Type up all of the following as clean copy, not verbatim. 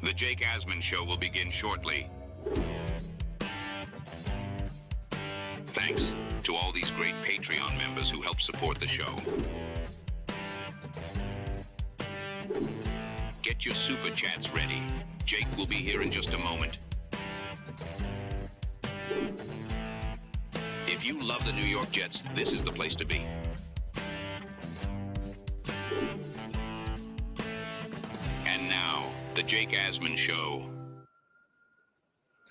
The Jake Asman Show will begin shortly. Thanks to all these great Patreon members who help support the show. Get your super chats ready. Jake will be here in just a moment. If you love the New York Jets, this is the place to be. And now, the Jake Asman Show.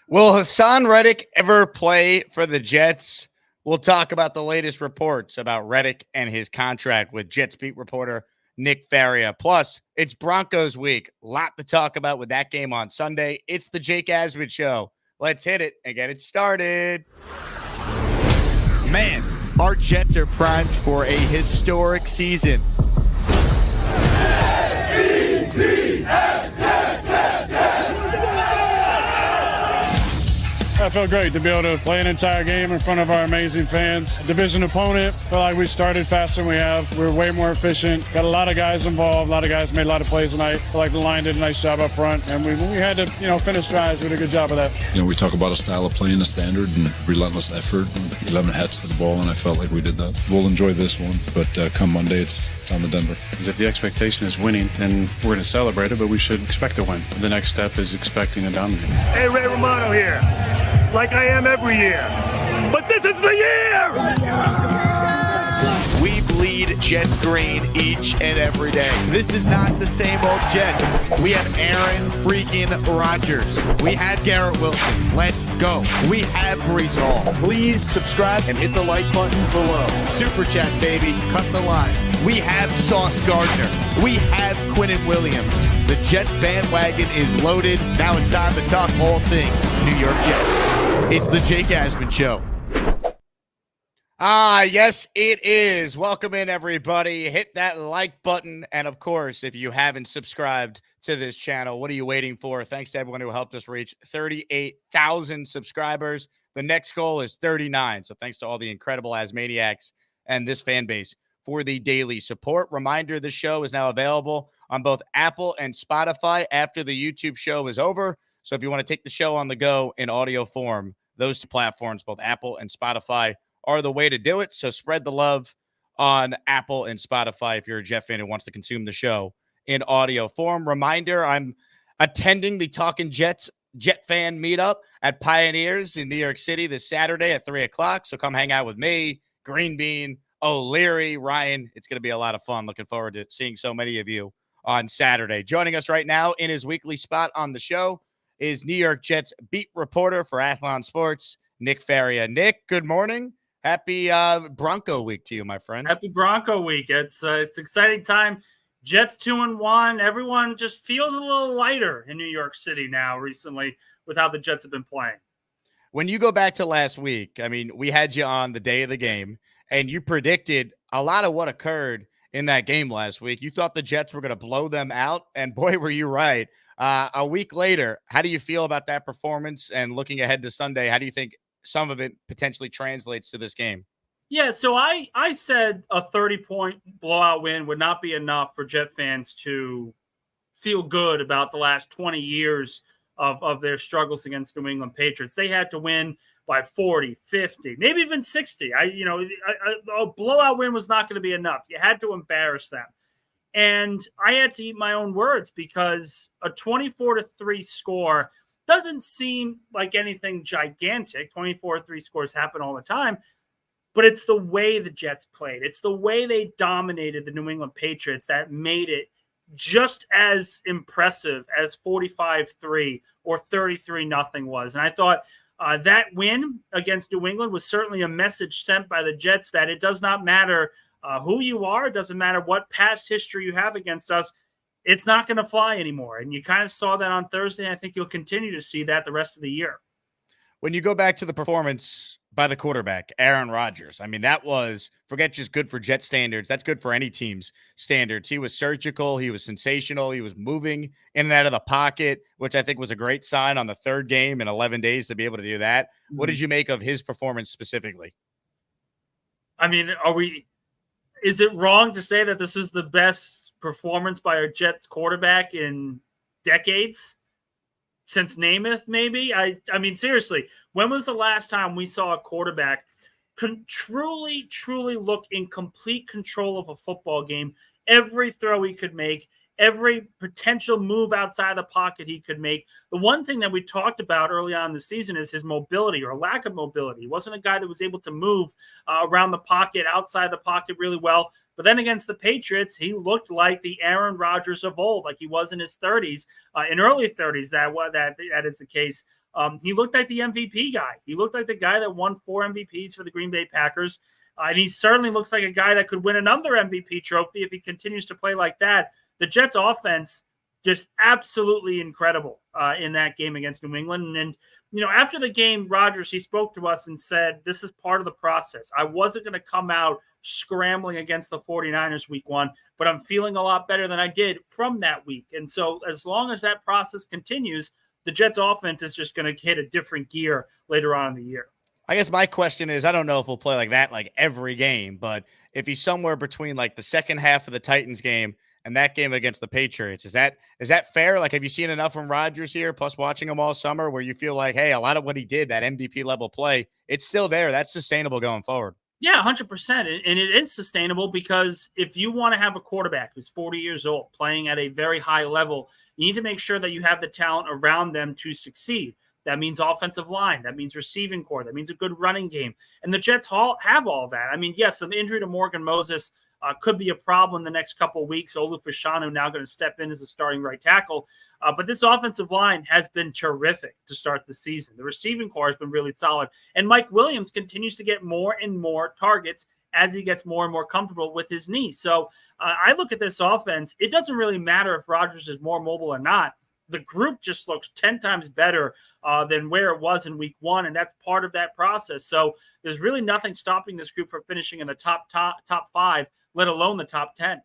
Will Haason Reddick ever play for the Jets? We'll talk about the latest reports about Reddick and his contract with Jets beat reporter Nick Faria. Plus, it's Broncos week. A lot to talk about with that game on Sunday. It's the Jake Asman Show. Let's hit it and get it started. Man, our Jets are primed for a historic season. I felt great to be able to play an entire game in front of our amazing fans. Division opponent, felt like we started faster than we have. We were way more efficient. Got a lot of guys involved. A lot of guys made a lot of plays tonight. Felt like the line did a nice job up front. And when we had to, finish drives, we did a good job of that. We talk about a style of playing, a standard, and relentless effort. 11 hats to the ball, and I felt like we did that. We'll enjoy this one, but come Monday, it's on the Denver. Because if the expectation is winning, then we're going to celebrate it, but we should expect to win. The next step is expecting to dominate. Hey, Ray Romano here. Like I am every year. But this is the year! We bleed Jet green each and every day. This is not the same old Jet. We have Aaron freaking Rodgers. We have Garrett Wilson. Let's go. We have Breece Hall. Please subscribe and hit the like button below. Super chat, baby. Cut the line. We have Sauce Gardner. We have Quinnen Williams. The Jet bandwagon is loaded. Now it's time to talk all things New York Jets. It's the Jake Asman Show. Yes, it is. Welcome in, everybody. Hit that like button. And, of course, if you haven't subscribed to this channel, what are you waiting for? Thanks to everyone who helped us reach 38,000 subscribers. The next goal is 39. So thanks to all the incredible Asmaniacs and this fan base for the daily support. Reminder, the show is now available on both Apple and Spotify after the YouTube show is over. So if you want to take the show on the go in audio form, those two platforms, both Apple and Spotify, are the way to do it. So spread the love on Apple and Spotify if you're a Jet fan who wants to consume the show in audio form. Reminder, I'm attending the Talking Jets Jet fan meetup at Pioneers in New York City this Saturday at 3 o'clock. So come hang out with me, Green Bean, O'Leary, Ryan. It's going to be a lot of fun. Looking forward to seeing so many of you on Saturday. Joining us right now in his weekly spot on the show is New York Jets beat reporter for Athlon Sports, Nick Faria. Nick, good morning. Happy Bronco week to you, my friend. Happy Bronco week. It's exciting time. Jets 2-1. Everyone just feels a little lighter in New York City now recently with how the Jets have been playing. When you go back to last week, we had you on the day of the game, and you predicted a lot of what occurred in that game last week. You thought the Jets were going to blow them out, and boy, were you right. A week later, how do you feel about that performance? And looking ahead to Sunday, how do you think some of it potentially translates to this game? Yeah, so I said a 30-point blowout win would not be enough for Jet fans to feel good about the last 20 years of their struggles against New England Patriots. They had to win by 40, 50, maybe even 60. A blowout win was not going to be enough. You had to embarrass them. And I had to eat my own words because a 24-3 score doesn't seem like anything gigantic. 24-3 scores happen all the time. But it's the way the Jets played. It's the way they dominated the New England Patriots that made it just as impressive as 45-3 or 33-0 was. And I thought that win against New England was certainly a message sent by the Jets that it does not matter who you are. It doesn't matter what past history you have against us. It's not going to fly anymore. And you kind of saw that on Thursday. And I think you'll continue to see that the rest of the year. When you go back to the performance by the quarterback, Aaron Rodgers, that was, forget just good for Jet standards. That's good for any team's standards. He was surgical. He was sensational. He was moving in and out of the pocket, which I think was a great sign on the third game in 11 days to be able to do that. Mm-hmm. What did you make of his performance specifically? Is it wrong to say that this is the best performance by our Jets quarterback in decades? since Namath, maybe. I mean, seriously, when was the last time we saw a quarterback truly look in complete control of a football game? Every throw he could make, every potential move outside the pocket he could make. The one thing that we talked about early on in the season is his mobility or lack of mobility. He wasn't a guy that was able to move around the pocket, outside the pocket really well. But then against the Patriots, he looked like the Aaron Rodgers of old, like he was in his 30s, in early 30s. That is the case. He looked like the MVP guy. He looked like the guy that won 4 MVPs for the Green Bay Packers. And he certainly looks like a guy that could win another MVP trophy if he continues to play like that. The Jets offense, just absolutely incredible in that game against New England. And, after the game, Rodgers, he spoke to us and said, this is part of the process. I wasn't going to come out scrambling against the 49ers week 1, but I'm feeling a lot better than I did from that week. And so as long as that process continues, the Jets offense is just going to hit a different gear later on in the year. I guess my question is, I don't know if we'll play like that like every game, but if he's somewhere between like the second half of the Titans game and that game against the Patriots, is that fair? Like, have you seen enough from Rodgers here, plus watching him all summer, where you feel like, hey, a lot of what he did, that MVP level play, it's still there. That's sustainable going forward. Yeah, 100%. And it is sustainable because if you want to have a quarterback who's 40 years old playing at a very high level, you need to make sure that you have the talent around them to succeed. That means offensive line. That means receiving core. That means a good running game. And the Jets have all that. I mean, yes, the injury to Morgan Moses could be a problem the next couple of weeks. Olu Fashanu now going to step in as a starting right tackle. But this offensive line has been terrific to start the season. The receiving core has been really solid. And Mike Williams continues to get more and more targets as he gets more and more comfortable with his knee. So I look at this offense. It doesn't really matter if Rodgers is more mobile or not. The group just looks 10 times better than where it was in week 1, and that's part of that process. So there's really nothing stopping this group from finishing in the top 5, let alone the top 10.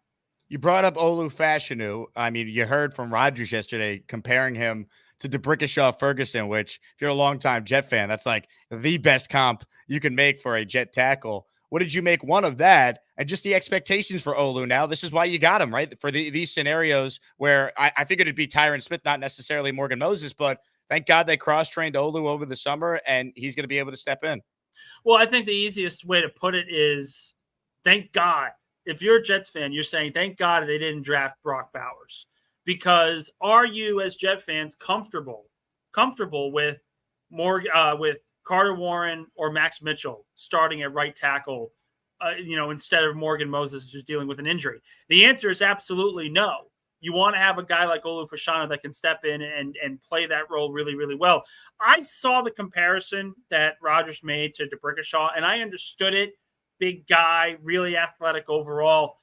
You brought up Olu Fashanu. I mean, you heard from Rodgers yesterday comparing him to DeBrickashaw Ferguson, which if you're a longtime Jet fan, that's like the best comp you can make for a Jet tackle. What did you make one of that and just the expectations for Olu now? This is why you got him, right? For these scenarios where I figured it'd be Tyron Smith, not necessarily Morgan Moses, but thank God they cross-trained Olu over the summer and he's going to be able to step in. Well, I think the easiest way to put it is thank God. If you're a Jets fan, you're saying thank God they didn't draft Brock Bowers, because are you as Jet fans comfortable with with Carter Warren or Max Mitchell starting at right tackle, instead of Morgan Moses who's dealing with an injury? The answer is absolutely no. You want to have a guy like Olu Fashanu that can step in and play that role really, really well. I saw the comparison that Rodgers made to DeBrickashaw, and I understood it. Big guy, really athletic overall.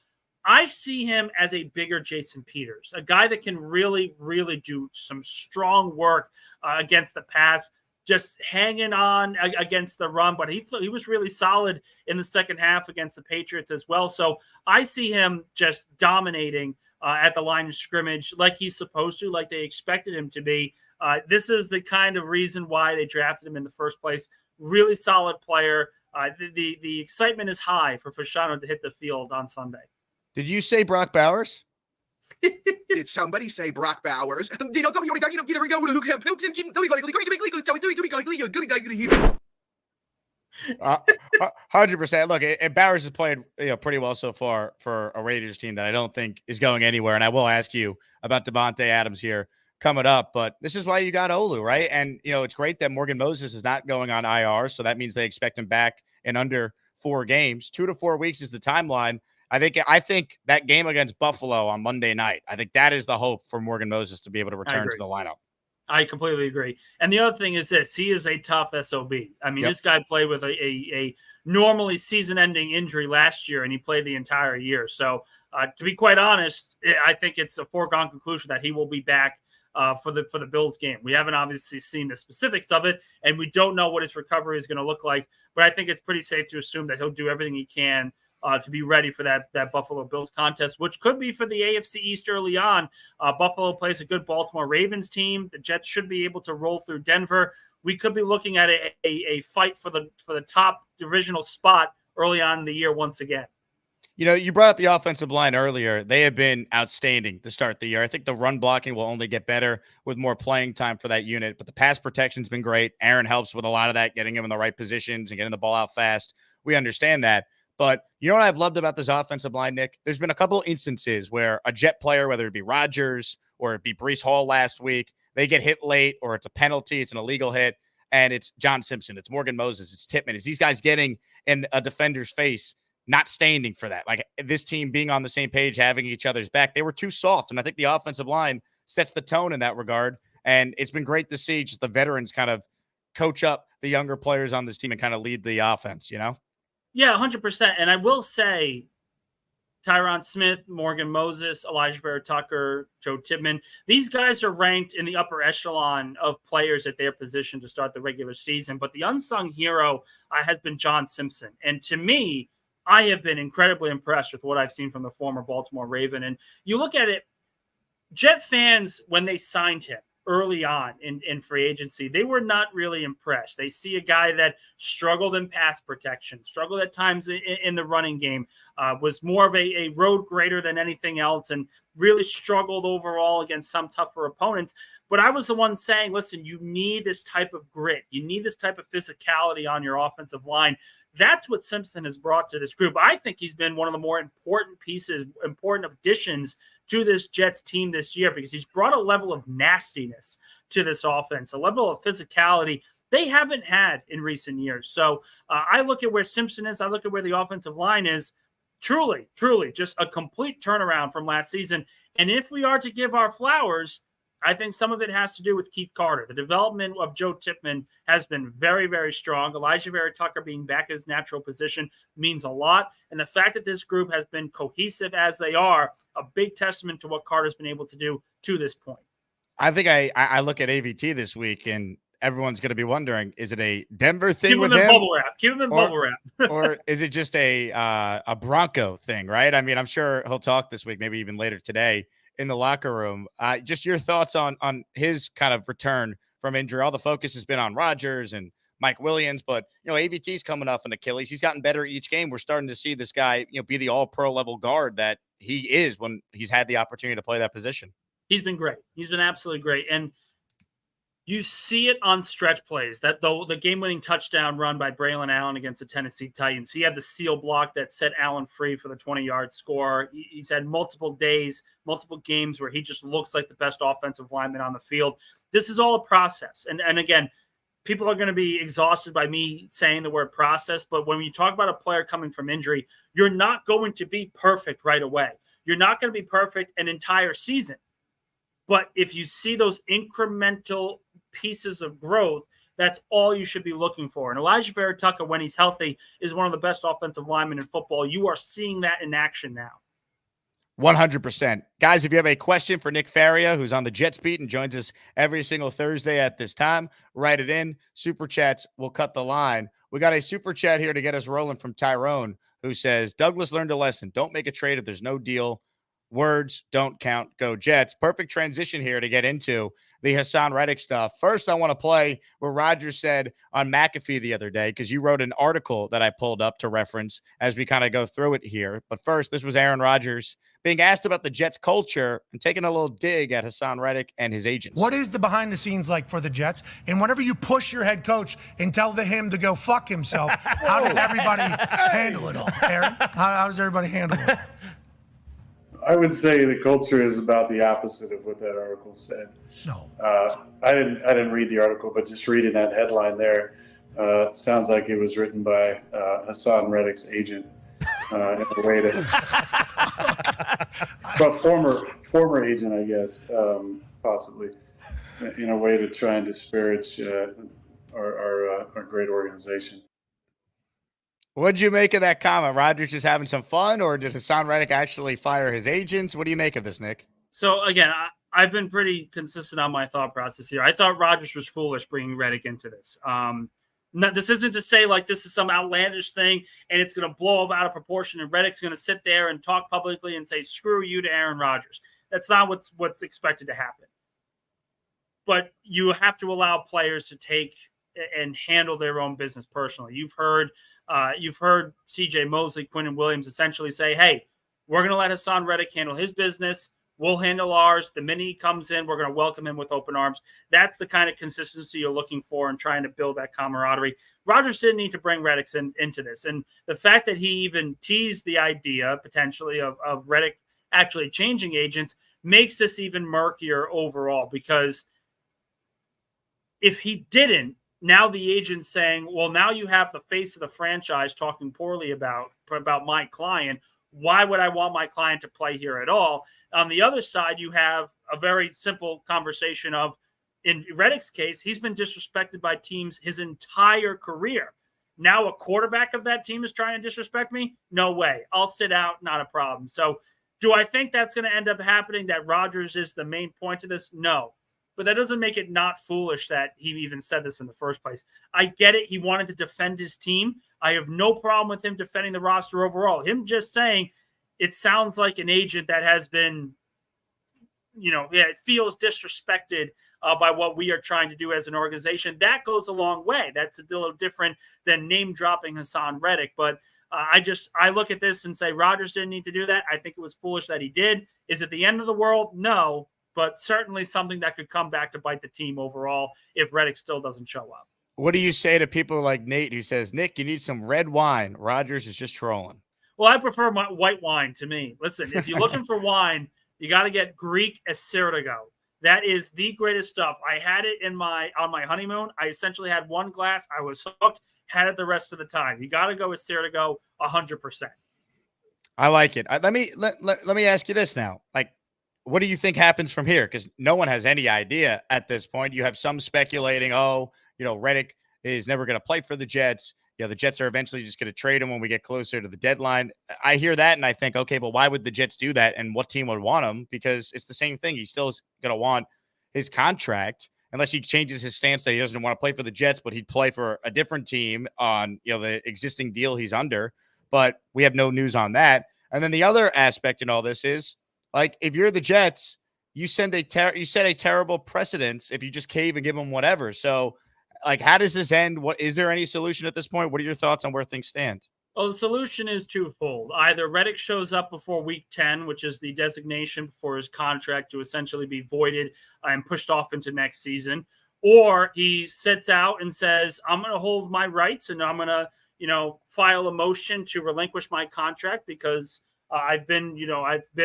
I see him as a bigger Jason Peters, a guy that can really, really do some strong work against the pass, just hanging on against the run. But he was really solid in the second half against the Patriots as well. So I see him just dominating at the line of scrimmage like he's supposed to, like they expected him to be. This is the kind of reason why they drafted him in the first place. Really solid player. The excitement is high for Fashanu to hit the field on Sunday. Did you say Brock Bowers? Did somebody say Brock Bowers? 100%. Look, and Bowers has played pretty well so far for a Raiders team that I don't think is going anywhere. And I will ask you about Devontae Adams here coming up, but this is why you got Olu, right? And it's great that Morgan Moses is not going on IR, so that means they expect him back in under 4 games. 2 to 4 weeks is the timeline. I think that game against Buffalo on Monday night, I think that is the hope for Morgan Moses to be able to return to the lineup. I completely agree. And the other thing is this: he is a tough SOB. I mean, This guy played with a normally season-ending injury last year, and he played the entire year. So, to be quite honest, I think it's a foregone conclusion that he will be back for the Bills game. We haven't obviously seen the specifics of it, and we don't know what his recovery is going to look like. But I think it's pretty safe to assume that he'll do everything he can to be ready for that Buffalo Bills contest, which could be for the AFC East early on. Buffalo plays a good Baltimore Ravens team. The Jets should be able to roll through Denver. We could be looking at a fight for the top divisional spot early on in the year once again. You brought up the offensive line earlier. They have been outstanding to start the year. I think the run blocking will only get better with more playing time for that unit, but the pass protection's been great. Aaron helps with a lot of that, getting him in the right positions and getting the ball out fast. We understand that. But you know what I've loved about this offensive line, Nick? There's been a couple instances where a Jet player, whether it be Rodgers or it be Breece Hall last week, they get hit late or it's a penalty, it's an illegal hit, and it's John Simpson, it's Morgan Moses, it's Tippmann. It's these guys getting in a defender's face, not standing for that. Like this team being on the same page, having each other's back. They were too soft. And I think the offensive line sets the tone in that regard. And it's been great to see just the veterans kind of coach up the younger players on this team and kind of lead the offense, you know? Yeah, 100%. And I will say Tyron Smith, Morgan Moses, Elijah Vera Tucker, Joe Tippmann, these guys are ranked in the upper echelon of players at their position to start the regular season. But the unsung hero has been John Simpson. And to me, I have been incredibly impressed with what I've seen from the former Baltimore Raven. And you look at it, Jet fans, when they signed him early on in free agency, they were not really impressed. They see a guy that struggled in pass protection, struggled at times in the running game, was more of a road grader than anything else, and really struggled overall against some tougher opponents. But I was the one saying, listen, you need this type of grit. You need this type of physicality on your offensive line. That's what Simpson has brought to this group. I think he's been one of the more important pieces, important additions to this Jets team this year, because he's brought a level of nastiness to this offense, a level of physicality they haven't had in recent years. So I look at where Simpson is. I look at where the offensive line is. Truly, just a complete turnaround from last season. And if we are to give our flowers, I think some of it has to do with Keith Carter. The development of Joe Tippmann has been very, very strong. Elijah Vera Tucker being back in his natural position means a lot. And the fact that this group has been cohesive as they are, a big testament to what Carter's been able to do to this point. I think I look at AVT this week, and everyone's going to be wondering, is it a Denver thing with him? Keep him in bubble wrap. Or is it just a Bronco thing, right? I mean, I'm sure he'll talk this week, maybe even later today, in the locker room. Just your thoughts on his kind of return from injury. All the focus has been on Rodgers and Mike Williams, but AVT's coming off an Achilles. He's gotten better each game. We're starting to see this guy, be the all-pro level guard that he is when he's had the opportunity to play that position. He's been great. He's been absolutely great. And you see it on stretch plays. That the game-winning touchdown run by Braylon Allen against the Tennessee Titans, he had the seal block that set Allen free for the 20-yard score. He's had multiple days, multiple games where he just looks like the best offensive lineman on the field. This is all a process. And again, people are going to be exhausted by me saying the word process, but when you talk about a player coming from injury, you're not going to be perfect right away. You're not going to be perfect an entire season. But if you see those incremental pieces of growth, that's all you should be looking for. And Elijah Vera Tucker, when he's healthy, is one of the best offensive linemen in football. You are seeing that in action now. 100%. Guys, if you have a question for Nick Faria, who's on the Jets beat and joins us every single Thursday at this time, write it in. Super Chats will cut the line. We got a super chat here to get us rolling from Tyrone, who says, Douglas learned a lesson. Don't make a trade if there's no deal. Words don't count. Go Jets. Perfect transition here to get into the Haason Reddick stuff. First, I want to play what Rodgers said on McAfee the other day, because you wrote an article that I pulled up to reference as we kind of go through it here. But first, this was Aaron Rodgers being asked about the Jets culture and taking a little dig at Haason Reddick and his agents. What is the behind the scenes like for the Jets? And whenever you push your head coach and tell him to go fuck himself, how does everybody handle it all? Aaron, how does everybody handle it? I would say the culture is about the opposite of what that article said. No. I didn't read the article, but just reading that headline there, it sounds like it was written by Haason Reddick's agent in a way to, but former agent, I guess, possibly, in a way to try and disparage our great organization. What'd you make of that comment? Rodgers just having some fun, or did Haason Reddick actually fire his agents? What do you make of this, Nick? So again, I've been pretty consistent on my thought process here. I thought Rodgers was foolish bringing Reddick into this. This isn't to say like this is some outlandish thing and it's going to blow up out of proportion and Reddick's going to sit there and talk publicly and say, screw you to Aaron Rodgers. That's not what's expected to happen. But you have to allow players to take and handle their own business personally. You've heard CJ Mosley, Quinn Williams essentially say, hey, we're going to let Haason Reddick handle his business. We'll handle ours. The minute he comes in, we're going to welcome him with open arms. That's the kind of consistency you're looking for in trying to build that camaraderie. Rodgers didn't need to bring Reddick into this. And the fact that he even teased the idea potentially of Reddick actually changing agents makes this even murkier overall, because if he didn't, now the agent's saying, well, now you have the face of the franchise talking poorly about my client. Why would I want my client to play here at all? On the other side, you have a very simple conversation of, in Reddick's case, he's been disrespected by teams his entire career. Now a quarterback of that team is trying to disrespect me? No way. I'll sit out, not a problem. So do I think that's going to end up happening, that Rodgers is the main point of this? No. But that doesn't make it not foolish that he even said this in the first place. I get it. He wanted to defend his team. I have no problem with him defending the roster overall. Him just saying it sounds like an agent that has been, it feels disrespected by what we are trying to do as an organization. That goes a long way. That's a little different than name dropping Haason Reddick. But I look at this and say Rodgers didn't need to do that. I think it was foolish that he did. Is it the end of the world? No. But certainly something that could come back to bite the team overall if Reddick still doesn't show up. What do you say to people like Nate who says, Nick, you need some red wine? Rodgers is just trolling. Well, I prefer white wine to me. Listen, if you're looking for wine, you got to get Greek Assyrtiko. That is the greatest stuff. I had it on my honeymoon. I essentially had one glass. I was hooked, had it the rest of the time. You got to go Assyrtiko 100%. I like it. Let me ask you this now. Like, what do you think happens from here? Because no one has any idea at this point. You have some speculating, Reddick is never going to play for the Jets. The Jets are eventually just going to trade him when we get closer to the deadline. I hear that and I think, okay, but why would the Jets do that? And what team would want him? Because it's the same thing. He still is going to want his contract unless he changes his stance that he doesn't want to play for the Jets, but he'd play for a different team on, the existing deal he's under. But we have no news on that. And then the other aspect in all this is, like, if you're the Jets, you set a terrible precedence if you just cave and give them whatever. So, like, how does this end? What is there any solution at this point? What are your thoughts on where things stand? Well, the solution is twofold. Either Reddick shows up before week 10, which is the designation for his contract to essentially be voided and pushed off into next season, or he sits out and says, I'm going to hold my rights and I'm going to, file a motion to relinquish my contract because I've been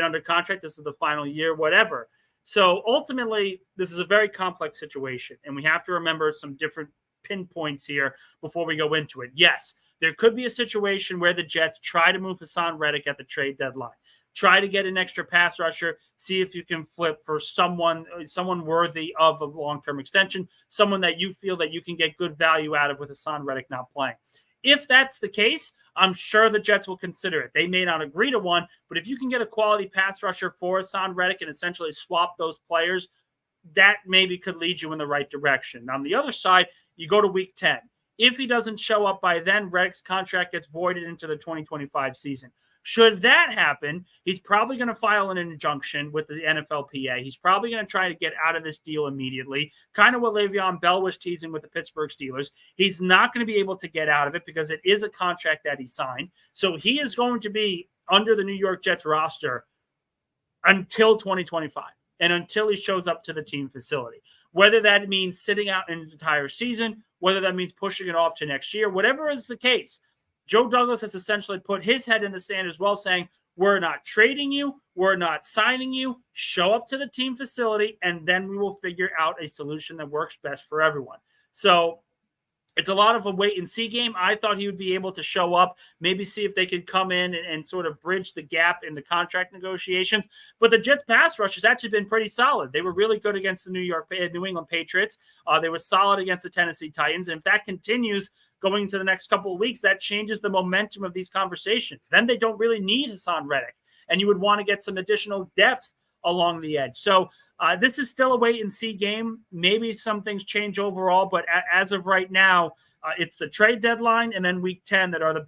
under contract. This is the final year, whatever. So ultimately, this is a very complex situation, and we have to remember some different pinpoints here before we go into it. Yes, there could be a situation where the Jets try to move Haason Reddick at the trade deadline, try to get an extra pass rusher, see if you can flip for someone worthy of a long-term extension, someone that you feel that you can get good value out of with Haason Reddick not playing. If that's the case, I'm sure the Jets will consider it. They may not agree to one, but if you can get a quality pass rusher for Haason Reddick and essentially swap those players, that maybe could lead you in the right direction. On the other side, you go to week 10. If he doesn't show up by then, Reddick's contract gets voided into the 2025 season. Should that happen, he's probably going to file an injunction with the NFLPA. He's probably going to try to get out of this deal immediately, kind of what Le'Veon Bell was teasing with the Pittsburgh Steelers. He's not going to be able to get out of it because it is a contract that he signed. So he is going to be under the New York Jets roster until 2025 and until he shows up to the team facility. Whether that means sitting out an entire season, whether that means pushing it off to next year, whatever is the case, Joe Douglas has essentially put his head in the sand as well, saying, we're not trading you, we're not signing you, show up to the team facility, and then we will figure out a solution that works best for everyone. So it's a lot of a wait-and-see game. I thought he would be able to show up, maybe see if they could come in and sort of bridge the gap in the contract negotiations. But the Jets' pass rush has actually been pretty solid. They were really good against the New England Patriots. They were solid against the Tennessee Titans. And if that continues going into the next couple of weeks, that changes the momentum of these conversations. Then they don't really need Haason Reddick, and you would want to get some additional depth along the edge. So this is still a wait-and-see game. Maybe some things change overall, but as of right now, it's the trade deadline and then week 10 that are the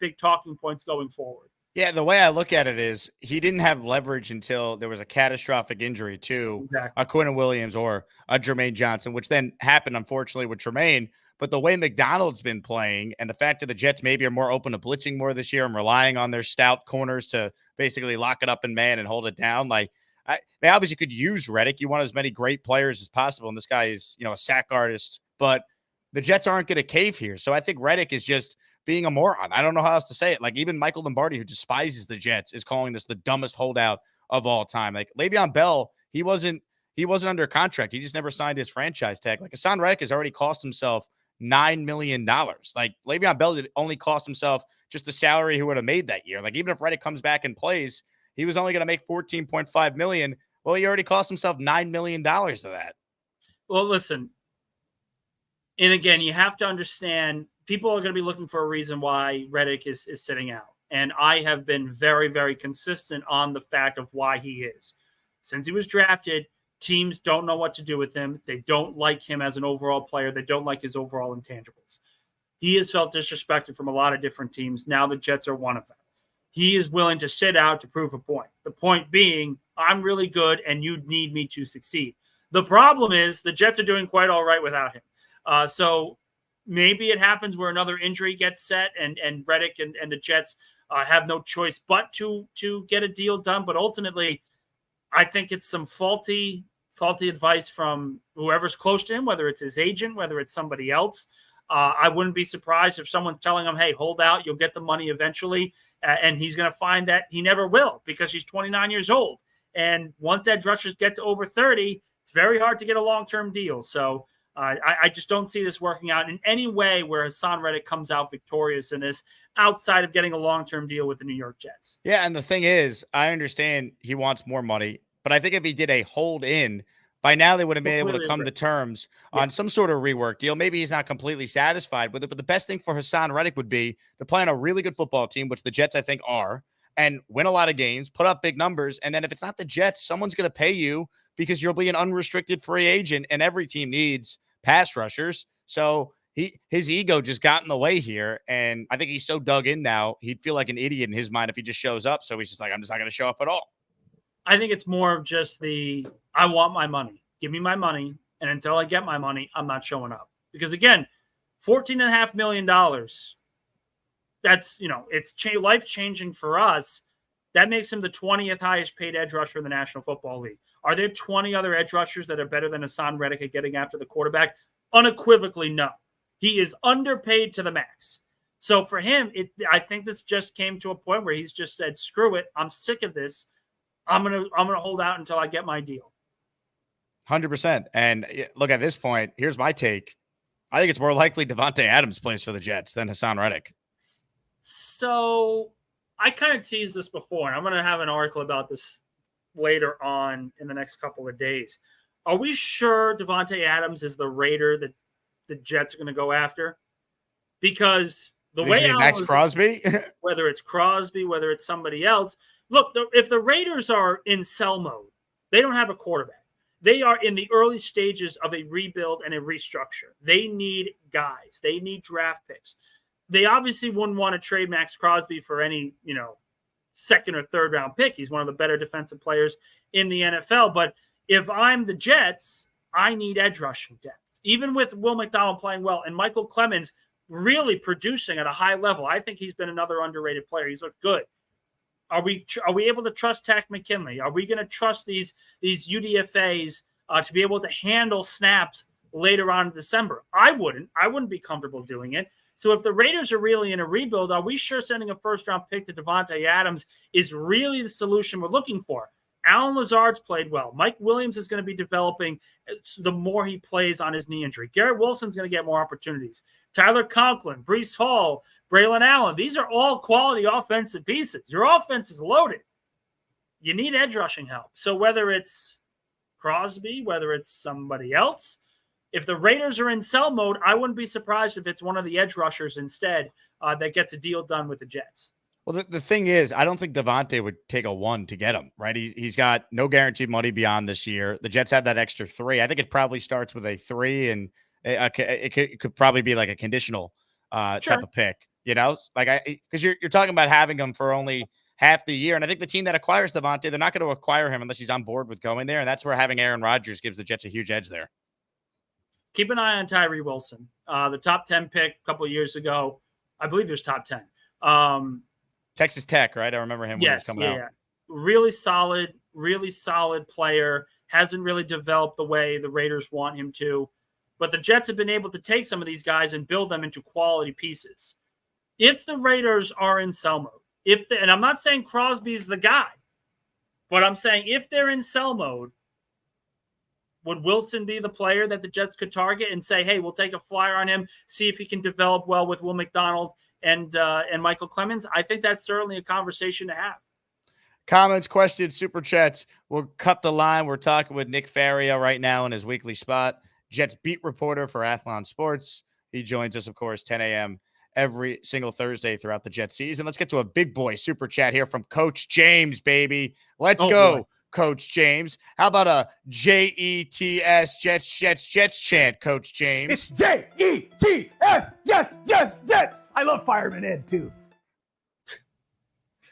big talking points going forward. Yeah, the way I look at it is he didn't have leverage until there was a catastrophic injury to a Quinn Williams or a Jermaine Johnson, which then happened, unfortunately, with Jermaine. But the way McDonald's been playing and the fact that the Jets maybe are more open to blitzing more this year and relying on their stout corners to basically lock it up in man and hold it down. Like, they obviously could use Reddick. You want as many great players as possible. And this guy is, a sack artist, but the Jets aren't going to cave here. So I think Reddick is just being a moron. I don't know how else to say it. Like, even Michael Lombardi, who despises the Jets, is calling this the dumbest holdout of all time. Like, Le'Veon Bell, he wasn't under contract. He just never signed his franchise tag. Like, Haason Reddick has already cost himself $9 million. Like, Le'Veon Bell did only cost himself just the salary he would have made that year. Like, even if Reddick comes back and plays, he was only going to make $14.5 million. Well, he already cost himself $9 million of that. Well, listen, and again, you have to understand people are going to be looking for a reason why Reddick is sitting out. And I have been very, very consistent on the fact of why he is. Since he was drafted, teams don't know what to do with him. They don't like him as an overall player. They don't like his overall intangibles. He has felt disrespected from a lot of different teams. Now the Jets are one of them. He is willing to sit out to prove a point. The point being, I'm really good and you need me to succeed. The problem is the Jets are doing quite all right without him. So maybe it happens where another injury gets set and Reddick and the Jets have no choice but to get a deal done. But ultimately, I think it's some faulty advice from whoever's close to him, whether it's his agent, whether it's somebody else. I wouldn't be surprised if someone's telling him, hey, hold out, you'll get the money eventually. And he's going to find that he never will because he's 29 years old. And once edge rushers get to over 30, it's very hard to get a long-term deal. So I just don't see this working out in any way where Haason Reddick comes out victorious in this outside of getting a long-term deal with the New York Jets. Yeah, and the thing is, I understand he wants more money, but I think if he did a hold in, by now they would have been able to come to terms on some sort of rework deal. Maybe he's not completely satisfied with it, but the best thing for Haason Reddick would be to play on a really good football team, which the Jets, I think, are, and win a lot of games, put up big numbers, and then if it's not the Jets, someone's going to pay you because you'll be an unrestricted free agent, and every team needs pass rushers. So his ego just got in the way here, and I think he's so dug in now, he'd feel like an idiot in his mind if he just shows up. So he's just like, I'm just not going to show up at all. I think it's more of just I want my money. Give me my money. And until I get my money, I'm not showing up. Because again, $14.5 million, that's, it's life-changing for us. That makes him the 20th highest paid edge rusher in the National Football League. Are there 20 other edge rushers that are better than Haason Reddick at getting after the quarterback? Unequivocally, no. He is underpaid to the max. So for him, I think this just came to a point where he's just said, screw it. I'm sick of this. I'm gonna hold out until I get my deal. 100%. And look, at this point, here's my take. I think it's more likely Davante Adams plays for the Jets than Haason Reddick. So I kind of teased this before, and I'm going to have an article about this later on in the next couple of days. Are we sure Davante Adams is the Raider that the Jets are going to go after? Because the way Max Crosby, whether it's Crosby, whether it's somebody else, look, if the Raiders are in sell mode, they don't have a quarterback. They are in the early stages of a rebuild and a restructure. They need guys. They need draft picks. They obviously wouldn't want to trade Max Crosby for any, second or third round pick. He's one of the better defensive players in the NFL. But if I'm the Jets, I need edge rushing depth. Even with Will McDonald playing well and Michael Clemens really producing at a high level, I think he's been another underrated player. He's looked good. Are we able to trust Takk McKinley? Are we going to trust these UDFAs to be able to handle snaps later on in December? I wouldn't be comfortable doing it. So if the Raiders are really in a rebuild, are we sure sending a first-round pick to Davante Adams is really the solution we're looking for? Allen Lazard's played well. Mike Williams is going to be developing the more he plays on his knee injury. Garrett Wilson's going to get more opportunities. Tyler Conklin, Breece Hall, Braylon Allen. These are all quality offensive pieces. Your offense is loaded. You need edge rushing help. So whether it's Crosby, whether it's somebody else, if the Raiders are in sell mode, I wouldn't be surprised if it's one of the edge rushers instead that gets a deal done with the Jets. Well, the thing is, I don't think Davante would take a 1 to get him, right? He's got no guaranteed money beyond this year. The Jets have that extra 3. I think it probably starts with a 3, and it could probably be like a conditional type of pick, because you're talking about having him for only half the year. And I think the team that acquires Davante, they're not going to acquire him unless he's on board with going there. And that's where having Aaron Rodgers gives the Jets a huge edge there. keep an eye on Tyree Wilson, the top 10 pick a couple of years ago. I believe there's top 10. Texas Tech, right? I remember him when he was coming out. Really solid player. Hasn't really developed the way the Raiders want him to. But the Jets have been able to take some of these guys and build them into quality pieces. If the Raiders are in sell mode, and I'm not saying Crosby's the guy, but I'm saying if they're in sell mode, would Wilson be the player that the Jets could target and say, hey, we'll take a flyer on him, see if he can develop well with Will McDonald and Michael Clemens? I think that's certainly a conversation to have. Comments, questions, super chats. We'll cut the line. We're talking with Nick Faria right now in his weekly spot, Jets beat reporter for Athlon Sports. He joins us, of course, 10 a.m. every single Thursday throughout the Jets season. Let's get to a big boy super chat here from Coach James, baby. Let's go, boy. Coach James. How about a Jets, Jets chant, Coach James? It's Jets, Jets. I love Fireman Ed, too.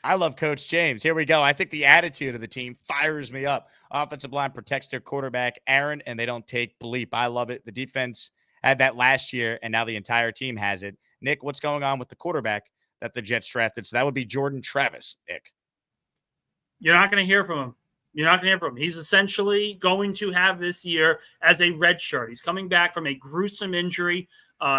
I love Coach James. Here we go. I think the attitude of the team fires me up. Offensive line protects their quarterback, Aaron, and they don't take bleep. I love it. The defense had that last year, and now the entire team has it. Nick, what's going on with the quarterback that the Jets drafted? So that would be Jordan Travis, Nick. You're not going to hear from him. He's essentially going to have this year as a red shirt. He's coming back from a gruesome injury.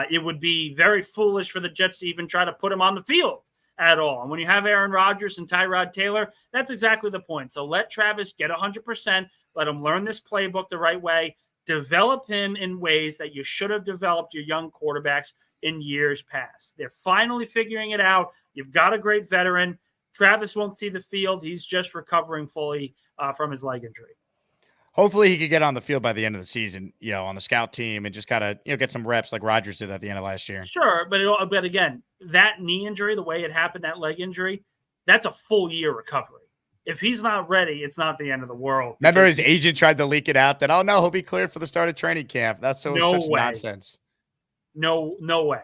It would be very foolish for the Jets to even try to put him on the field at all. And when you have Aaron Rodgers and Tyrod Taylor, that's exactly the point. So let Travis get 100%. Let him learn this playbook the right way. Develop him in ways that you should have developed your young quarterbacks in years past. They're finally figuring it out. You've got a great veteran. Travis won't see the field. He's just recovering fully from his leg injury. Hopefully he could get on the field by the end of the season, on the scout team and just kind of, get some reps like Rodgers did at the end of last year. Sure, but again, that knee injury, the way it happened, that leg injury, that's a full year recovery. If he's not ready, it's not the end of the world. Remember his agent tried to leak it out that, oh, no, he'll be cleared for the start of training camp. That's such nonsense. No way.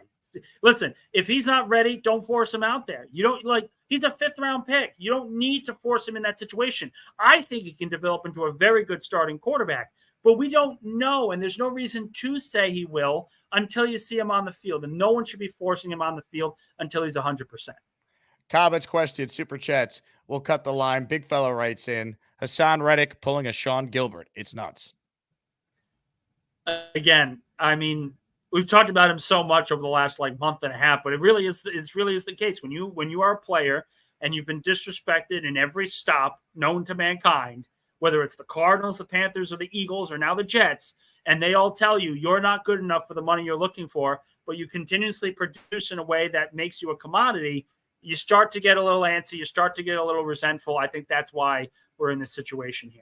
Listen, if he's not ready, don't force him out there. You don't he's a 5th round pick. You don't need to force him in that situation. I think he can develop into a very good starting quarterback, but we don't know. And there's no reason to say he will until you see him on the field. And no one should be forcing him on the field until he's 100%. Comments, questions, super chats. We'll cut the line. Big fella writes in, Haason Reddick pulling a Sean Gilbert. It's nuts. Again, I mean, we've talked about him so much over the last month and a half, but it really is the case. When you are a player and you've been disrespected in every stop known to mankind, whether it's the Cardinals, the Panthers, or the Eagles, or now the Jets, and they all tell you you're not good enough for the money you're looking for, but you continuously produce in a way that makes you a commodity, you start to get a little antsy, you start to get a little resentful. I think that's why we're in this situation here.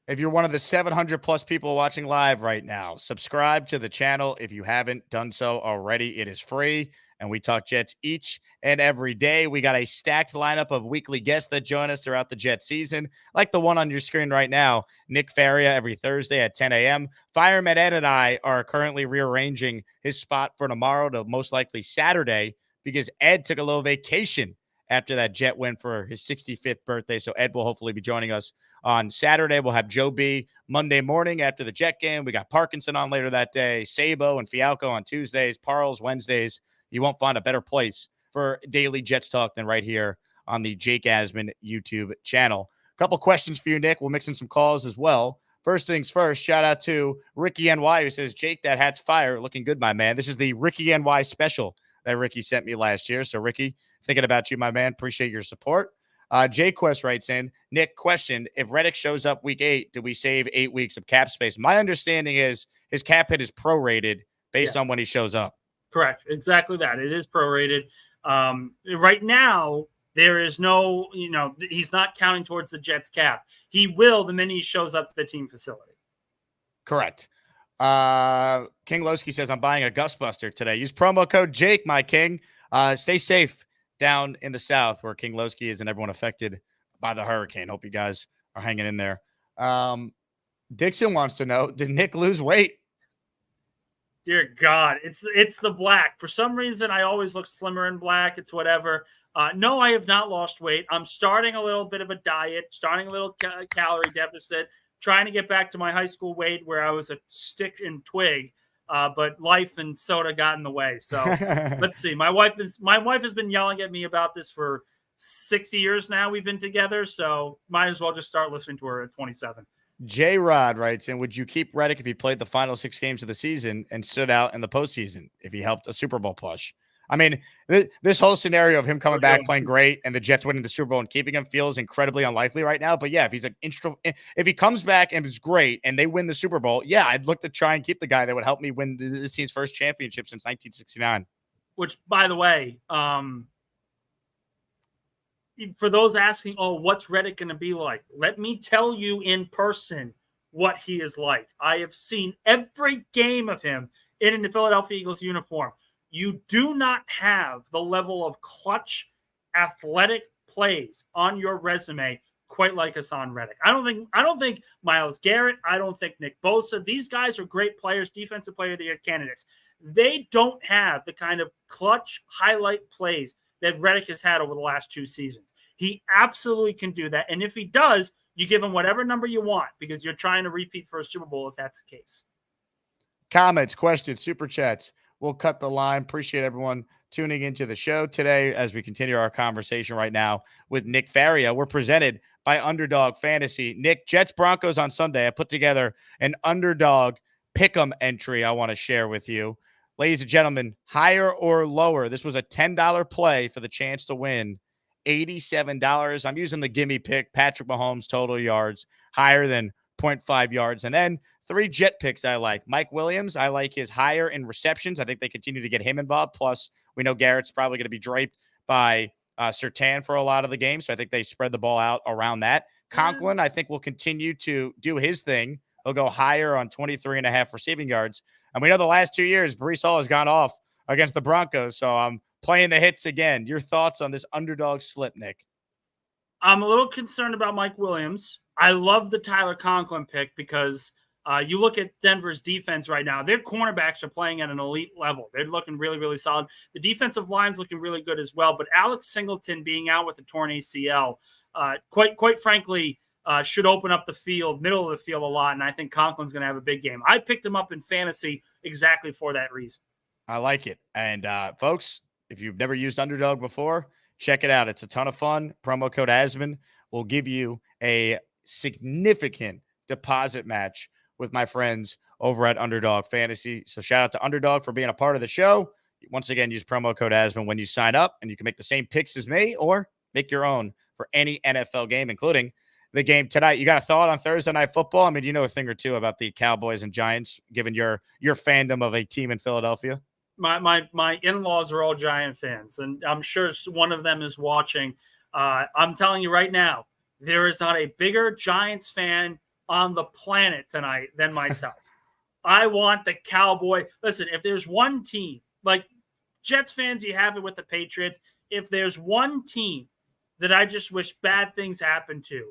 If you're one of the 700 plus people watching live right now, subscribe to the channel. If you haven't done so already, it is free. And we talk Jets each and every day. We got a stacked lineup of weekly guests that join us throughout the Jets season, like the one on your screen right now, Nick Faria, every Thursday at 10 a.m. Fireman Ed and I are currently rearranging his spot for tomorrow to most likely Saturday because Ed took a little vacation after that Jet win for his 65th birthday. So Ed will hopefully be joining us on Saturday. We'll have Joe B Monday morning after the Jet game. We got Parkinson on later that day, Sabo and Fialco on Tuesdays, Parles Wednesdays. You won't find a better place for daily Jets talk than right here on the Jake Asman YouTube channel. A couple questions for you, Nick. We'll mix in some calls as well. First things first, shout out to Ricky NY who says, Jake, that hat's fire. Looking good, my man. This is the Ricky NY special that Ricky sent me last year. So, Ricky, thinking about you, my man. Appreciate your support. Jay Quest writes in, Nick, question, if Reddick shows up week 8, do we save 8 weeks of cap space? My understanding is his cap hit is prorated based on when he shows up. Correct. Exactly that. It is prorated. Right now, there is no, he's not counting towards the Jets cap. He will the minute he shows up to the team facility. Correct. King Lowski says, I'm buying a Gusbuster today. Use promo code Jake, my king. Stay safe down in the South where King Lowski is and everyone affected by the hurricane. Hope you guys are hanging in there. Dixon wants to know, did Nick lose weight? Dear God, it's the black. For some reason, I always look slimmer in black. It's whatever. No, I have not lost weight. I'm starting a little bit of a diet, starting a little calorie deficit, trying to get back to my high school weight where I was a stick and twig. but life and soda got in the way. So let's see. My wife has been yelling at me about this for 6 years now. We've been together, so might as well just start listening to her at 27. J Rod writes in, would you keep Reddick if he played the final 6 games of the season and stood out in the postseason if he helped a Super Bowl push? I mean, this whole scenario of him coming back playing great and the Jets winning the Super Bowl and keeping him feels incredibly unlikely right now. But yeah, if he comes back and is great and they win the Super Bowl, yeah, I'd look to try and keep the guy that would help me win this team's first championship since 1969. Which, by the way, for those asking, what's Reddick going to be like? Let me tell you in person what he is like. I have seen every game of him in the Philadelphia Eagles uniform. You do not have the level of clutch, athletic plays on your resume quite like Haason Reddick. I don't think Myles Garrett, I don't think Nick Bosa. These guys are great players, defensive player of the year candidates. They don't have the kind of clutch highlight plays that Reddick has had over the last 2 seasons. He absolutely can do that. And if he does, you give him whatever number you want because you're trying to repeat for a Super Bowl if that's the case. Comments, questions, super chats. We'll cut the line. Appreciate everyone tuning into the show today as we continue our conversation right now with Nick Faria. We're presented by Underdog Fantasy. Nick, Jets Broncos on Sunday. I put together an Underdog pick'em entry I want to share with you. Ladies and gentlemen, higher or lower? This was a $10 play for the chance to win $87. I'm using the gimme pick, Patrick Mahomes total yards, higher than 0.5 yards. And then 3 jet picks I like. Mike Williams, I like his higher in receptions. I think they continue to get him involved. Plus, we know Garrett's probably going to be draped by Surtain for a lot of the game. So I think they spread the ball out around that. Conklin, I think, will continue to do his thing. He'll go higher on 23.5 receiving yards. And we know the last 2 years, Bryce Huff has gone off against the Broncos. So I'm playing the hits again. Your thoughts on this Underdog slip, Nick? I'm a little concerned about Mike Williams. I love the Tyler Conklin pick because you look at Denver's defense right now. Their cornerbacks are playing at an elite level. They're looking really, really solid. The defensive line's looking really good as well. But Alex Singleton being out with a torn ACL, quite frankly, should open up the field, middle of the field a lot, and I think Conklin's going to have a big game. I picked him up in fantasy exactly for that reason. I like it. And, folks, if you've never used Underdog before, check it out. It's a ton of fun. Promo code Asman will give you a significant deposit match with my friends over at Underdog Fantasy. So shout out to Underdog for being a part of the show. Once again, use promo code Asman when you sign up, and you can make the same picks as me or make your own for any NFL game, including the game tonight. You got a thought on Thursday Night Football? I mean, you know a thing or two about the Cowboys and Giants, given your fandom of a team in Philadelphia. My in-laws are all Giant fans, and I'm sure one of them is watching. I'm telling you right now, there is not a bigger Giants fan on the planet tonight than myself. I want the Cowboy. Listen, if there's one team, like Jets fans, you have it with the Patriots. If there's one team that I just wish bad things happened to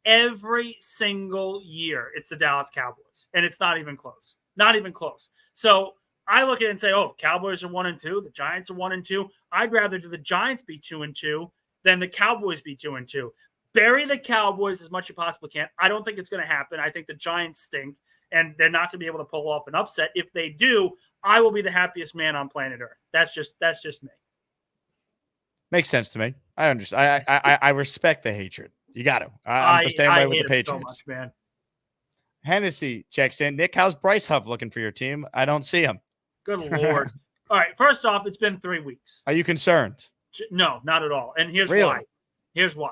every single year, it's the Dallas Cowboys. And it's not even close. Not even close. So I look at it and say, Cowboys are 1-2. The Giants are 1-2. I'd rather do the Giants be 2-2 than the Cowboys be 2-2. Bury the Cowboys as much as you possibly can. I don't think it's going to happen. I think the Giants stink, and they're not going to be able to pull off an upset. If they do, I will be the happiest man on planet Earth. That's just me. Makes sense to me. I understand. I respect the hatred. You got to. I'm the same way with the Patriots. So much, man. Hennessy checks in. Nick, how's Bryce Huff looking for your team? I don't see him. Good Lord. All right. First off, it's been 3 weeks. Are you concerned? No, not at all. And here's really? why. Here's why.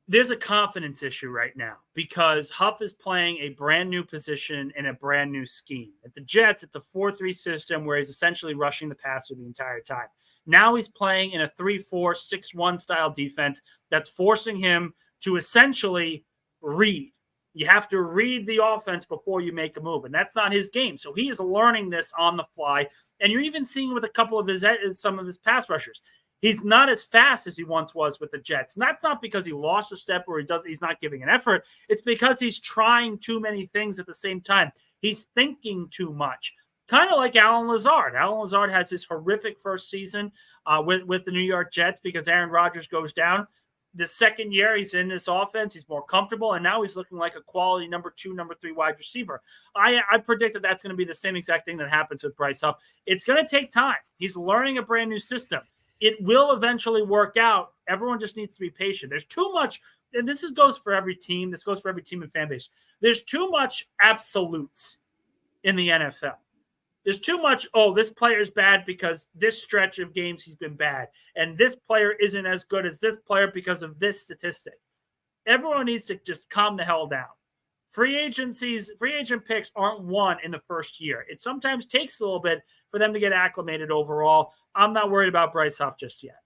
There's a confidence issue right now because Huff is playing a brand new position in a brand new scheme. At the Jets, it's a 4-3 system where he's essentially rushing the passer the entire time. Now he's playing in a 3-4-6-1 style defense that's forcing him to essentially read. You have to read the offense before you make a move, and that's not his game. So he is learning this on the fly, and you're even seeing with a couple of some of his pass rushers. He's not as fast as he once was with the Jets. And that's not because he lost a step or he's not giving an effort. It's because he's trying too many things at the same time. He's thinking too much. Kind of like Allen Lazard. Allen Lazard has his horrific first season with the New York Jets because Aaron Rodgers goes down. the second year he's in this offense, he's more comfortable, and now he's looking like a quality number 2, number 3 wide receiver. I predict that that's going to be the same exact thing that happens with Bryce Huff. It's going to take time. He's learning a brand new system. It will eventually work out. Everyone just needs to be patient. There's too much, and goes for every team. This goes for every team and fan base. There's too much absolutes in the NFL. There's too much, this player's bad because this stretch of games he's been bad. And this player isn't as good as this player because of this statistic. Everyone needs to just calm the hell down. Free agent picks aren't won in the first year. It sometimes takes a little bit for them to get acclimated overall. I'm not worried about Bryce Huff just yet.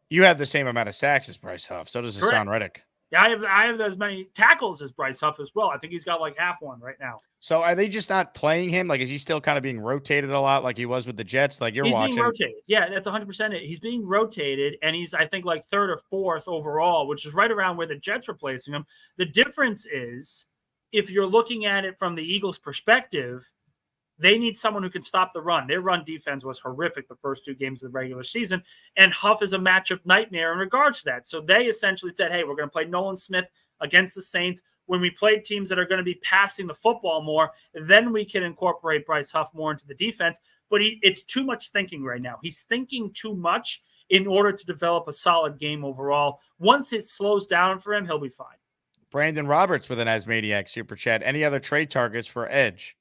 You have the same amount of sacks as Bryce Huff. So does Haason Reddick. Yeah, I have as many tackles as Bryce Huff as well. I think he's got like half one right now. So are they just not playing him? Like, is he still kind of being rotated a lot like he was with the Jets? Like he's watching. Being rotated. Yeah, that's 100% it. He's being rotated, and he's, I think, like 3rd or 4th overall, which is right around where the Jets were placing him. The difference is, if you're looking at it from the Eagles' perspective, they need someone who can stop the run. Their run defense was horrific the first 2 games of the regular season, and Huff is a matchup nightmare in regards to that. So they essentially said, hey, we're going to play Nolan Smith against the Saints. When we play teams that are going to be passing the football more, then we can incorporate Bryce Huff more into the defense. But it's too much thinking right now. He's thinking too much in order to develop a solid game overall. Once it slows down for him, he'll be fine. Brandon Roberts with an Asmaniac super chat. Any other trade targets for edge?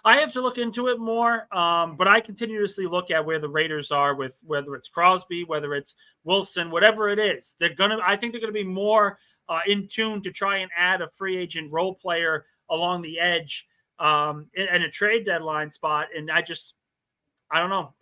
I have to look into it more, but I continuously look at where the Raiders are with whether it's Crosby, whether it's Wilson, whatever it is. I think they're going to be more in tune to try and add a free agent role player along the edge and a trade deadline spot. And I don't know.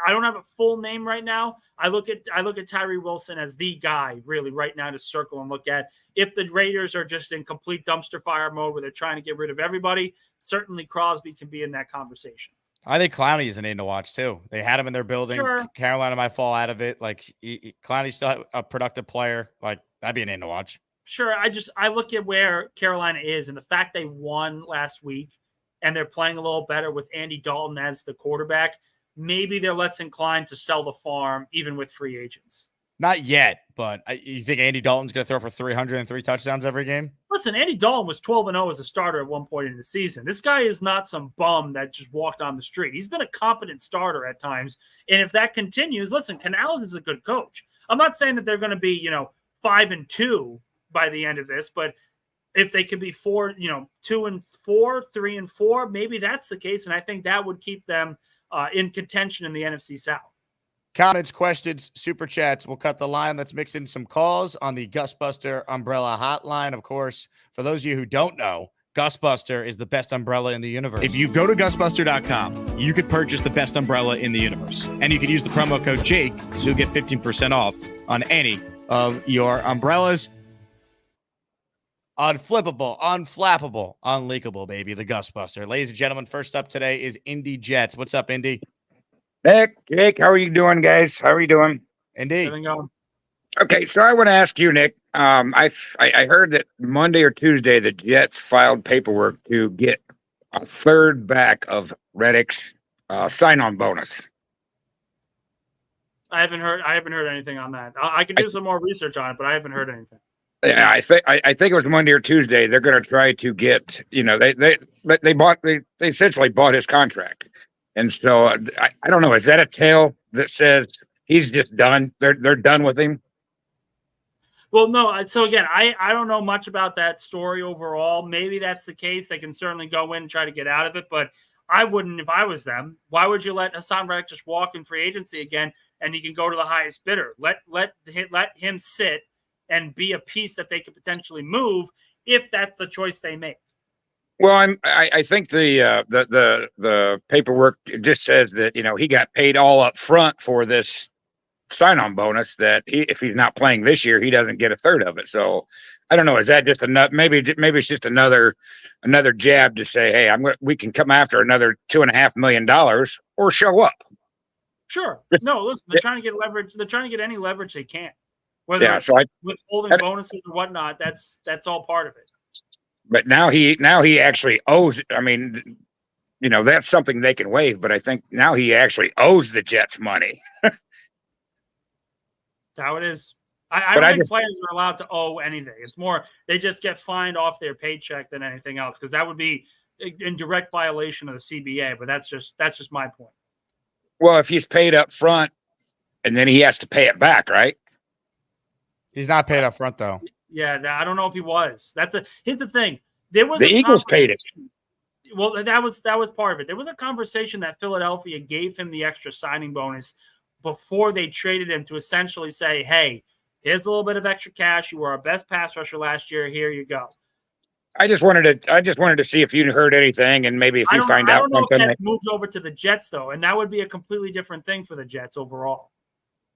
I don't have a full name right now. I look at Tyree Wilson as the guy really right now to circle and look at. If the Raiders are just in complete dumpster fire mode where they're trying to get rid of everybody, certainly Crosby can be in that conversation. I think Clowney is a name to watch too. They had him in their building. Sure. Carolina might fall out of it. Like Clowney's still a productive player. Like that'd be a name to watch. Sure. I look at where Carolina is and the fact they won last week and they're playing a little better with Andy Dalton as the quarterback. Maybe they're less inclined to sell the farm even with free agents. Not yet, but you think Andy Dalton's going to throw for 303 touchdowns every game? Listen, Andy Dalton was 12-0 as a starter at one point in the season. This guy is not some bum that just walked on the street. He's been a competent starter at times. And if that continues, listen, Canales is a good coach. I'm not saying that they're going to be, 5-2 by the end of this, but if they could be 2-4, 3-4, maybe that's the case. And I think that would keep them in contention in the NFC South. Comments, questions, super chats. We'll cut the line. Let's mix in some calls on the Gusbuster umbrella hotline. Of course, for those of you who don't know, Gusbuster is the best umbrella in the universe. If you go to Gusbuster.com, you could purchase the best umbrella in the universe. And you could use the promo code Jake, so you'll get 15% off on any of your umbrellas. Unflippable, unflappable, unleakable, baby. The Gusbuster. Ladies and gentlemen, first up today is Indy Jets. What's up, Indy? Nick, Jake, how are you doing, guys? How are you doing? Indeed. Okay, so I want to ask you, Nick. I heard that Monday or Tuesday the Jets filed paperwork to get a third back of Reddick's sign-on bonus. I haven't heard anything on that. I can do some more research on it, but I haven't heard anything. Yeah, I think it was Monday or Tuesday. They're going to try to get, they essentially bought his contract. And so I don't know. Is that a tale that says he's just done? They're done with him? Well, no. So again, I don't know much about that story overall. Maybe that's the case. They can certainly go in and try to get out of it, but I wouldn't if I was them. Why would you let Haason Reddick just walk in free agency again and he can go to the highest bidder? Let him sit and be a piece that they could potentially move if that's the choice they make. Well, I think the paperwork just says that he got paid all up front for this sign-on bonus. That if he's not playing this year, he doesn't get a third of it. So I don't know. Is that just maybe it's just another jab to say, hey, we can come after another $2.5 million or show up. Sure. No, listen, they're trying to get leverage. They're trying to get any leverage they can. Whether it's withholding bonuses or whatnot, that's all part of it. But now he actually owes. I mean, that's something they can waive. But I think now he actually owes the Jets money. That's how it is. I don't think players are allowed to owe anything. It's more they just get fined off their paycheck than anything else, because that would be in direct violation of the CBA. But that's just my point. Well, if he's paid up front and then he has to pay it back, right? He's not paid up front though. Yeah, I don't know if he was. Here's the thing. There was the Eagles paid it. Well, that was part of it. There was a conversation that Philadelphia gave him the extra signing bonus before they traded him to essentially say, hey, here's a little bit of extra cash. You were our best pass rusher last year. Here you go. I just wanted to see if you heard anything, and maybe if you find out something. I don't know if that that moves over to the Jets, though, and that would be a completely different thing for the Jets overall.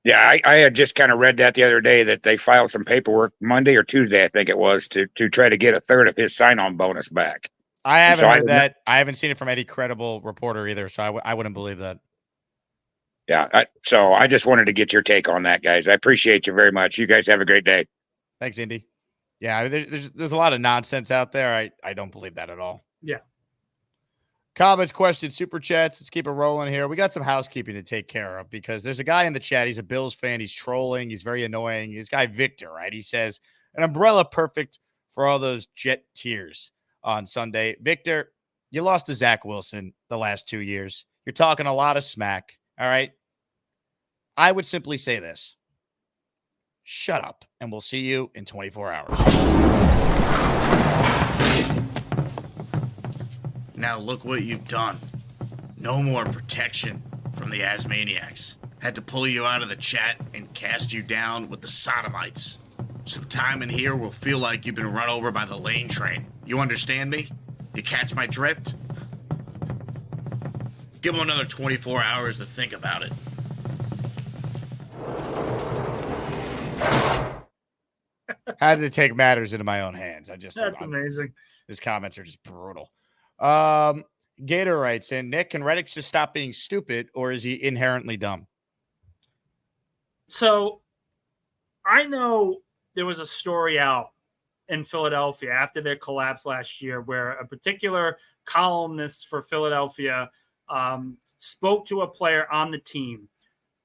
Yeah, I had just kind of read that the other day that they filed some paperwork Monday or Tuesday, I think it was, to try to get a third of his sign-on bonus back. I haven't heard that. I haven't seen it from any credible reporter either, so I wouldn't believe that. Yeah, so I just wanted to get your take on that, guys. I appreciate you very much. You guys have a great day. Thanks, Indy. Yeah, there's a lot of nonsense out there. I don't believe that at all. Yeah. Comments, questions, super chats. Let's keep it rolling here. We got some housekeeping to take care of because there's a guy in the chat. He's a Bills fan. He's trolling. He's very annoying. This guy, Victor, right? He says, an umbrella perfect for all those Jet tears on Sunday. Victor, you lost to Zach Wilson the last 2 years. You're talking a lot of smack. All right. I would simply say this. Shut up, and we'll see you in 24 hours. Now look what you've done. No more protection from the Asmaniacs. Had to pull you out of the chat and cast you down with the Sodomites. Some time in here will feel like you've been run over by the lane train. You understand me? You catch my drift? Give him another 24 hours to think about it. Had to take matters into my own hands. That's amazing. His comments are just brutal. Gator writes in, Nick, can Reddick just stop being stupid, or is he inherently dumb? So I know there was a story out in Philadelphia after their collapse last year where a particular columnist for Philadelphia spoke to a player on the team.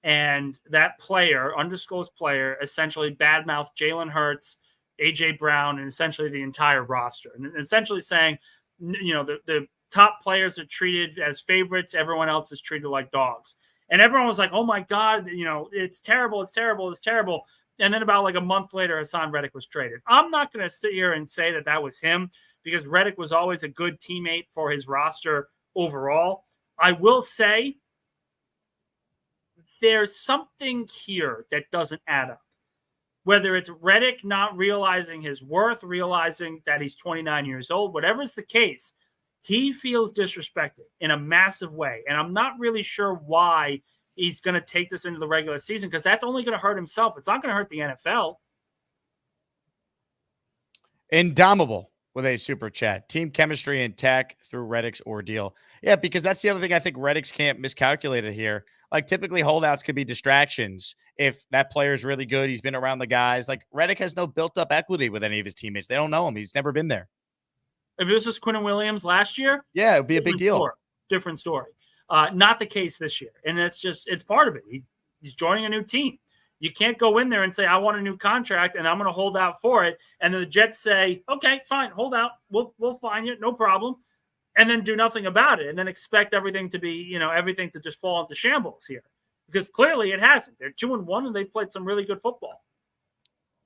And that player, undisclosed player, essentially badmouthed Jalen Hurts, A.J. Brown, and essentially the entire roster. And essentially saying, you know, the top players are treated as favorites. Everyone else is treated like dogs. And everyone was like, oh, my God, you know, it's terrible. It's terrible. It's terrible. And then about like a month later, Haason Reddick was traded. I'm not going to sit here and say that that was him because Reddick was always a good teammate for his roster overall. I will say there's something here that doesn't add up. Whether it's Reddick not realizing his worth, realizing that he's 29 years old, whatever's the case, he feels disrespected in a massive way. And I'm not really sure why he's going to take this into the regular season because that's only going to hurt himself. It's not going to hurt the NFL. Indomitable with a super chat. Team chemistry intact through Reddick's ordeal. Yeah, because that's the other thing I think Reddick's can't miscalculate it here. Like typically holdouts could be distractions. If that player is really good, he's been around the guys. Like Reddick has no built up equity with any of his teammates. They don't know him. He's never been there. If this was Quinnen Williams last year, yeah, it would be a big deal. Different story. Not the case this year. And it's part of it. He's joining a new team. You can't go in there and say, I want a new contract and I'm going to hold out for it. And then the Jets say, okay, fine, hold out. We'll find you. No problem. And then do nothing about it and then expect everything to be, you know, everything to just fall into shambles here. Because clearly it hasn't. They're 2-1 and they've played some really good football.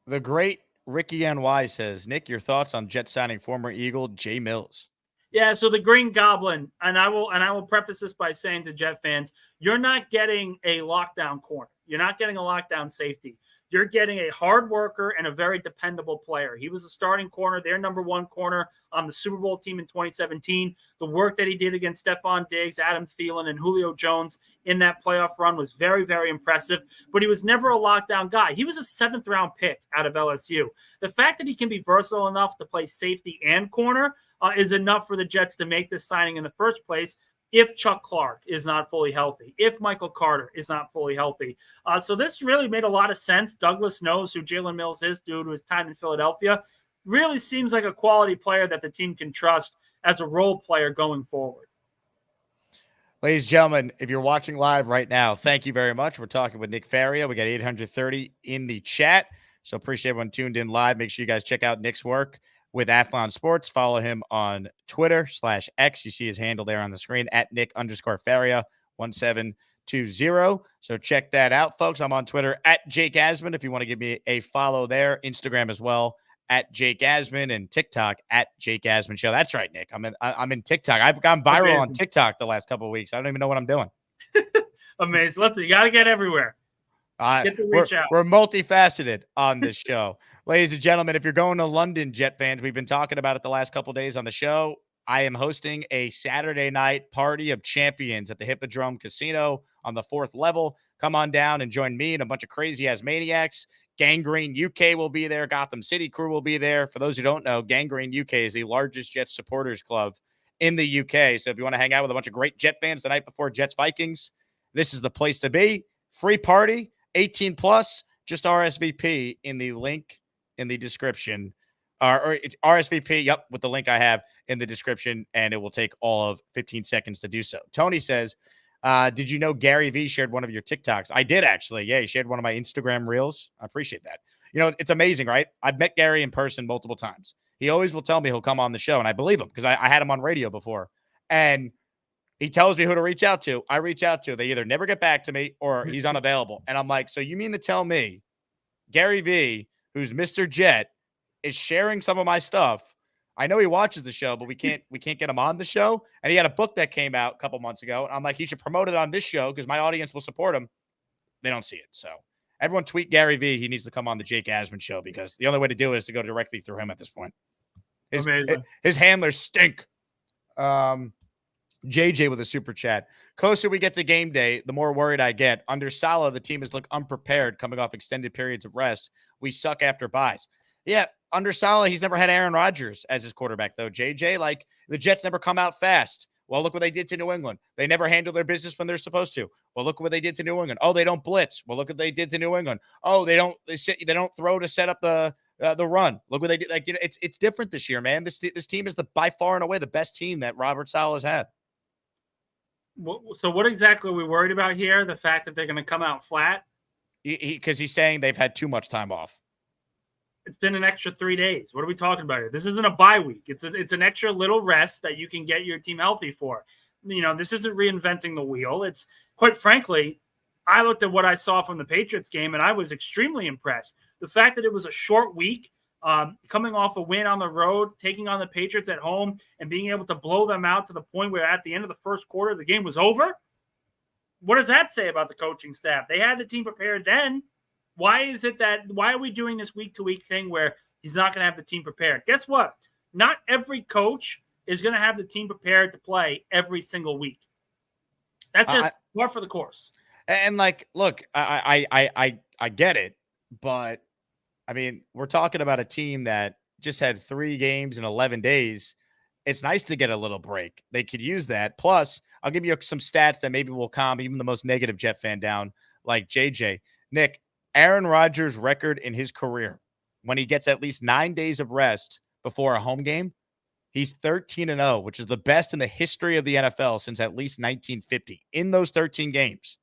The great Ricky NY says, Nick, your thoughts on Jet signing former Eagle Jay Mills? Yeah, so the Green Goblin, and I will preface this by saying to Jet fans, you're not getting a lockdown corner. You're not getting a lockdown safety. You're getting a hard worker and a very dependable player. He was a starting corner, their number one corner on the Super Bowl team in 2017. The work that he did against Stephon Diggs, Adam Thielen, and Julio Jones in that playoff run was very, very impressive. But he was never a lockdown guy. He was a seventh-round pick out of LSU. The fact that he can be versatile enough to play safety and corner is enough for the Jets to make this signing in the first place. If Chuck Clark is not fully healthy, if Michael Carter is not fully healthy. So this really made a lot of sense. Douglas knows who Jalen Mills is due to his time in Philadelphia. Really seems like a quality player that the team can trust as a role player going forward. Ladies and gentlemen, if you're watching live right now, thank you very much. We're talking with Nick Faria. We got 830 in the chat. So appreciate everyone tuned in live. Make sure you guys check out Nick's work with Athlon Sports. Follow him on Twitter/X. You see his handle there on the screen at Nick_Faria 1720. So check that out, folks. I'm on Twitter at Jake Asman. If you want to give me a follow there, Instagram as well at Jake Asman, and TikTok at Jake Asman Show. That's right, Nick. I'm in TikTok. I've gone viral on TikTok the last couple of weeks. I don't even know what I'm doing. Amazing. Listen, you got to get everywhere. Get to reach out. We're multifaceted on this show. Ladies and gentlemen, if you're going to London, Jet fans, we've been talking about it the last couple of days on the show. I am hosting a Saturday night party of champions at the Hippodrome Casino on the 4th level. Come on down and join me and a bunch of crazy-ass maniacs. Gangrene UK will be there. Gotham City crew will be there. For those who don't know, Gangrene UK is the largest Jets supporters club in the UK. So if you want to hang out with a bunch of great Jet fans the night before Jets Vikings, this is the place to be. Free party, 18 plus. Just RSVP in the link in the description. Or RSVP, yep, with the link I have in the description, and it will take all of 15 seconds to do so. Tony says, did you know Gary V shared one of your TikToks? I did, actually. Yeah, he shared one of my Instagram reels. I appreciate that. You know, it's amazing, right? I've met Gary in person multiple times. He always will tell me he'll come on the show, and I believe him because I had him on radio before. And he tells me who to reach out to. I reach out to. They either never get back to me or he's unavailable. And I'm like, so you mean to tell me Gary V, who's Mr. Jet, is sharing some of my stuff? I know he watches the show, but we can't get him on the show. And he had a book that came out a couple months ago. And I'm like, he should promote it on this show because my audience will support him. They don't see it. So everyone tweet Gary V. He needs to come on the Jake Asman Show because the only way to do it is to go directly through him at this point. His handlers stink. JJ with a super chat. Closer we get to game day, the more worried I get. Under Saleh, the team has looked unprepared coming off extended periods of rest. We suck after buys. Yeah, under Saleh, he's never had Aaron Rodgers as his quarterback, though. JJ, like, the Jets never come out fast. Well, look what they did to New England. They never handle their business when they're supposed to. Well, look what they did to New England. Oh, they don't blitz. Well, look what they did to New England. Oh, they don't throw to set up the run. Look what they did. Like, you know, it's different this year, man. This team is by far and away the best team that Robert Saleh has had. So what exactly are we worried about here? The fact that they're going to come out flat? Because he's saying they've had too much time off. It's been an extra 3 days. What are we talking about here? This isn't a bye week. It's an extra little rest that you can get your team healthy for. You know, this isn't reinventing the wheel. It's, quite frankly, I looked at what I saw from the Patriots game, and I was extremely impressed. The fact that it was a short week, coming off a win on the road, taking on the Patriots at home, and being able to blow them out to the point where at the end of the first quarter, the game was over. What does that say about the coaching staff? They had the team prepared then. Why are we doing this week-to-week thing where he's not going to have the team prepared? Guess what? Not every coach is going to have the team prepared to play every single week. That's just par for the course. And like, look, I get it, but I mean, we're talking about a team that just had 3 games in 11 days. It's nice to get a little break. They could use that. Plus, I'll give you some stats that maybe will calm even the most negative Jet fan down, like JJ. Nick, Aaron Rodgers' record in his career, when he gets at least 9 days of rest before a home game, he's 13-0, which is the best in the history of the NFL since at least 1950. In those 13 games,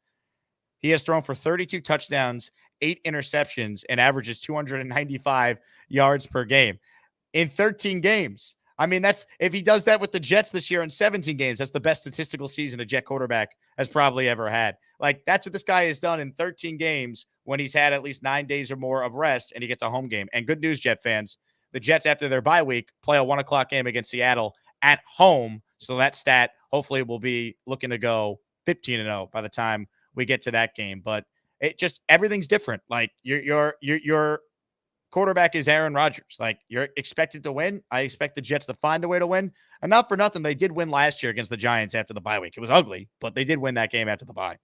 he has thrown for 32 touchdowns, 8 interceptions, and averages 295 yards per game in 13 games. I mean, that's if he does that with the Jets this year in 17 games, that's the best statistical season a Jet quarterback has probably ever had. Like, that's what this guy has done in 13 games when he's had at least 9 days or more of rest and he gets a home game. And good news, Jet fans, the Jets, after their bye week, play a 1 o'clock game against Seattle at home. So that stat hopefully will be looking to go 15-0 by the time we get to that game. But it just, everything's different. Like, your quarterback is Aaron Rodgers. Like, you're expected to win. I expect the Jets to find a way to win. And not for nothing, they did win last year against the Giants after the bye week. It was ugly, but they did win that game after the bye.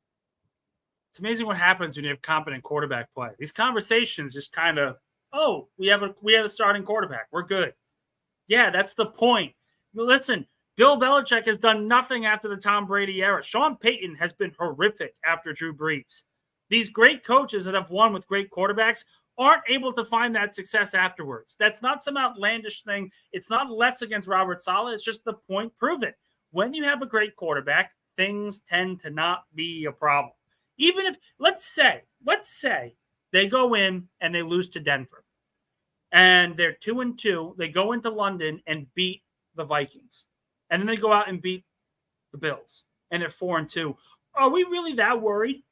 It's amazing what happens when you have competent quarterback play. These conversations just kind of, oh, we have a starting quarterback. We're good. Yeah, that's the point. Listen, Bill Belichick has done nothing after the Tom Brady era. Sean Payton has been horrific after Drew Brees. These great coaches that have won with great quarterbacks aren't able to find that success afterwards. That's not some outlandish thing. It's not less against Robert Saleh. It's just the point proven. When you have a great quarterback, things tend to not be a problem. Even if, let's say They go in and they lose to Denver. And they're 2-2. They go into London and beat the Vikings. And then they go out and beat the Bills. And they're 4-2. Are we really that worried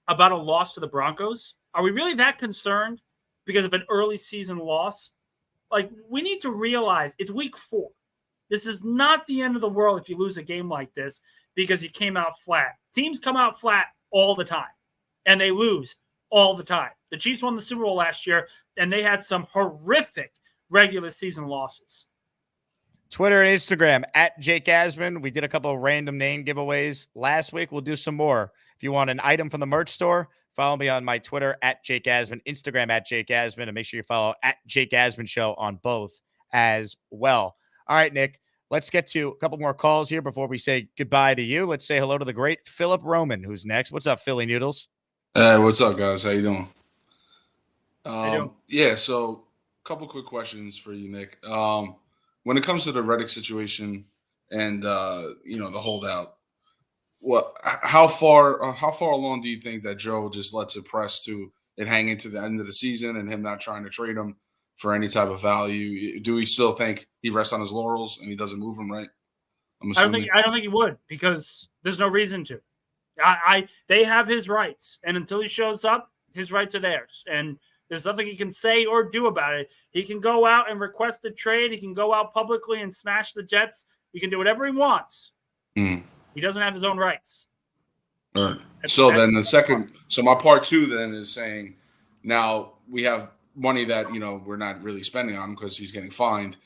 about a loss to the Broncos? Are we really that concerned because of an early season loss? Like, we need to realize it's week 4. This is not the end of the world if you lose a game like this because you came out flat. Teams come out flat all the time, and they lose all the time. The Chiefs won the Super Bowl last year, and they had some horrific regular season losses. Twitter and Instagram at Jake Asman. We did a couple of random name giveaways last week. We'll do some more. If you want an item from the merch store, follow me on my Twitter at Jake Asman, Instagram at Jake Asman, and make sure you follow at Jake Asman Show on both as well. All right, Nick, let's get to a couple more calls here before we say goodbye to you. Let's say hello to the great Philip Roman, who's next. What's up, Philly Noodles? Hey, what's up, guys? How you doing? How you doing? Yeah, so a couple quick questions for you, Nick. When it comes to the Reddick situation and the holdout, how far along do you think that Joe just lets it press to it hang into the end of the season and him not trying to trade him for any type of value? Do we still think he rests on his laurels and he doesn't move him, right? I don't think he would, because there's no reason to. They have his rights, and until he shows up, his rights are theirs, and there's nothing he can say or do about it. He can go out and request a trade. He can go out publicly and smash the Jets. He can do whatever he wants. He doesn't have his own rights. All right. So my part 2 then is saying, now we have money that, we're not really spending on him because he's getting fined.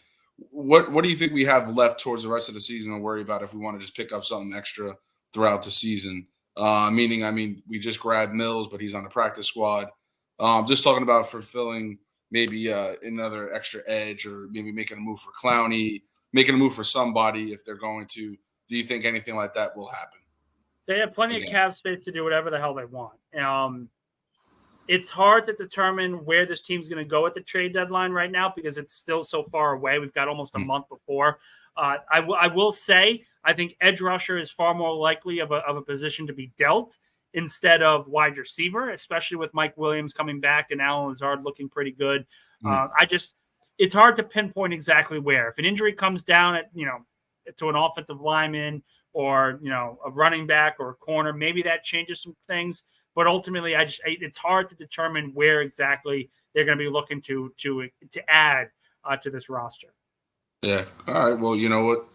What do you think we have left towards the rest of the season to worry about if we want to just pick up something extra throughout the season? Meaning, we just grabbed Mills, but he's on the practice squad. Just talking about fulfilling maybe another extra edge, or maybe making a move for Clowney, making a move for somebody if they're going to. Do you think anything like that will happen? They have plenty of cap space to do whatever the hell they want. It's hard to determine where this team's going to go at the trade deadline right now because it's still so far away. We've got almost a month before. I will say I think edge rusher is far more likely of a position to be dealt instead of wide receiver, especially with Mike Williams coming back and Alan Lazard looking pretty good. It's hard to pinpoint exactly where. If an injury comes down to an offensive lineman or, a running back or a corner, maybe that changes some things. But ultimately, it's hard to determine where exactly they're going to be looking to add to this roster. Yeah. All right. Well, you know what?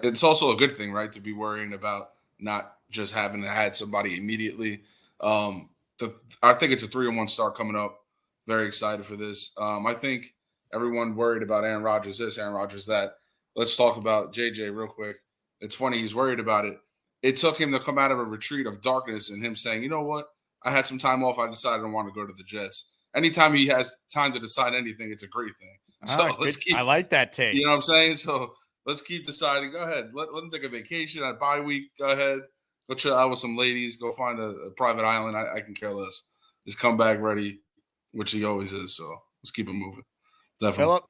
It's also a good thing, right, to be worrying about not just having to add somebody immediately. I think it's a 3-1 start coming up. Very excited for this. I think everyone worried about Aaron Rodgers this, Aaron Rodgers that. Let's talk about JJ real quick. It's funny, he's worried about it. It took him to come out of a retreat of darkness and him saying, you know what? I had some time off. I decided I want to go to the Jets. Anytime he has time to decide anything, it's a great thing. So I like that take. You know what I'm saying? So let's keep deciding. Go ahead. Let him take a vacation, a bye week. Go ahead. Go chill out with some ladies. Go find a private island. I can care less. Just come back ready, which he always is. So let's keep it moving. Definitely. Philip,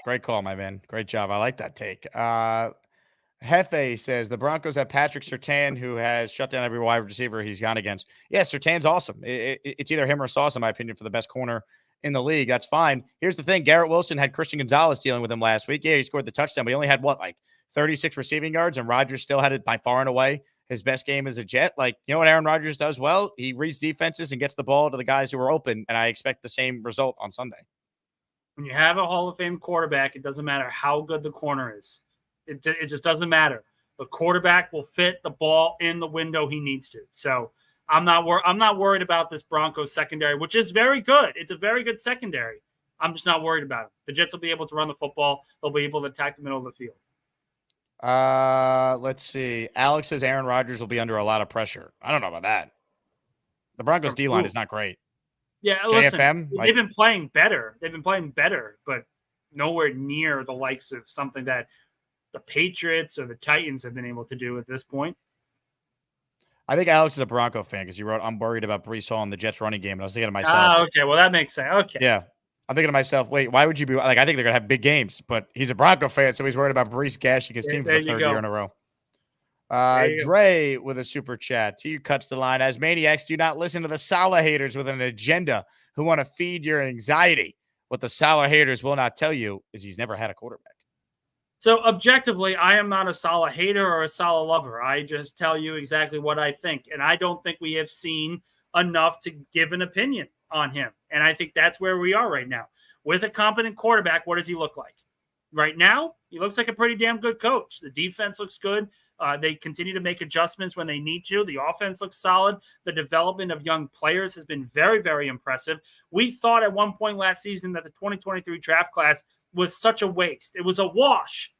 great call, my man. Great job. I like that take. Hefe says the Broncos have Patrick Surtain, who has shut down every wide receiver he's gone against. Yeah, Surtain's awesome. It's either him or Sauce, in my opinion, for the best corner in the league. That's fine. Here's the thing. Garrett Wilson had Christian Gonzalez dealing with him last week. Yeah, he scored the touchdown, but he only had 36 receiving yards, and Rodgers still had it by far and away his best game as a Jet. Like, you know what Aaron Rodgers does well? He reads defenses and gets the ball to the guys who are open, and I expect the same result on Sunday. When you have a Hall of Fame quarterback, it doesn't matter how good the corner is. It just doesn't matter. The quarterback will fit the ball in the window he needs to. So I'm not worried about this Broncos secondary, which is very good. It's a very good secondary. I'm just not worried about it. The Jets will be able to run the football. They'll be able to attack the middle of the field. Let's see. Alex says Aaron Rodgers will be under a lot of pressure. I don't know about that. The Broncos D-line is not great. Yeah, JFM, listen, they've been playing better. But nowhere near the likes of something that the Patriots or the Titans have been able to do at this point. I think Alex is a Bronco fan because he wrote, I'm worried about Bryce Huff and the Jets running game. And I was thinking to myself. Okay. Well, that makes sense. Okay. Yeah. I'm thinking to myself, wait, why would you be like, I think they're going to have big games, but he's a Bronco fan. So he's worried about Bryce gashing his team for the third year in a row. Dre with a super chat. T cuts the line. As maniacs, do not listen to the Salah haters with an agenda. who want to feed your anxiety. What the Salah haters will not tell you is he's never had a quarterback. So objectively, I am not a Salah hater or a Salah lover. I just tell you exactly what I think. And I don't think we have seen enough to give an opinion on him. And I think that's where we are right now. With a competent quarterback, what does he look like? Right now, he looks like a pretty damn good coach. The defense looks good. They continue to make adjustments when they need to. The offense looks solid. The development of young players has been very, very impressive. We thought at one point last season that the 2023 draft class was such a waste. It was a wash.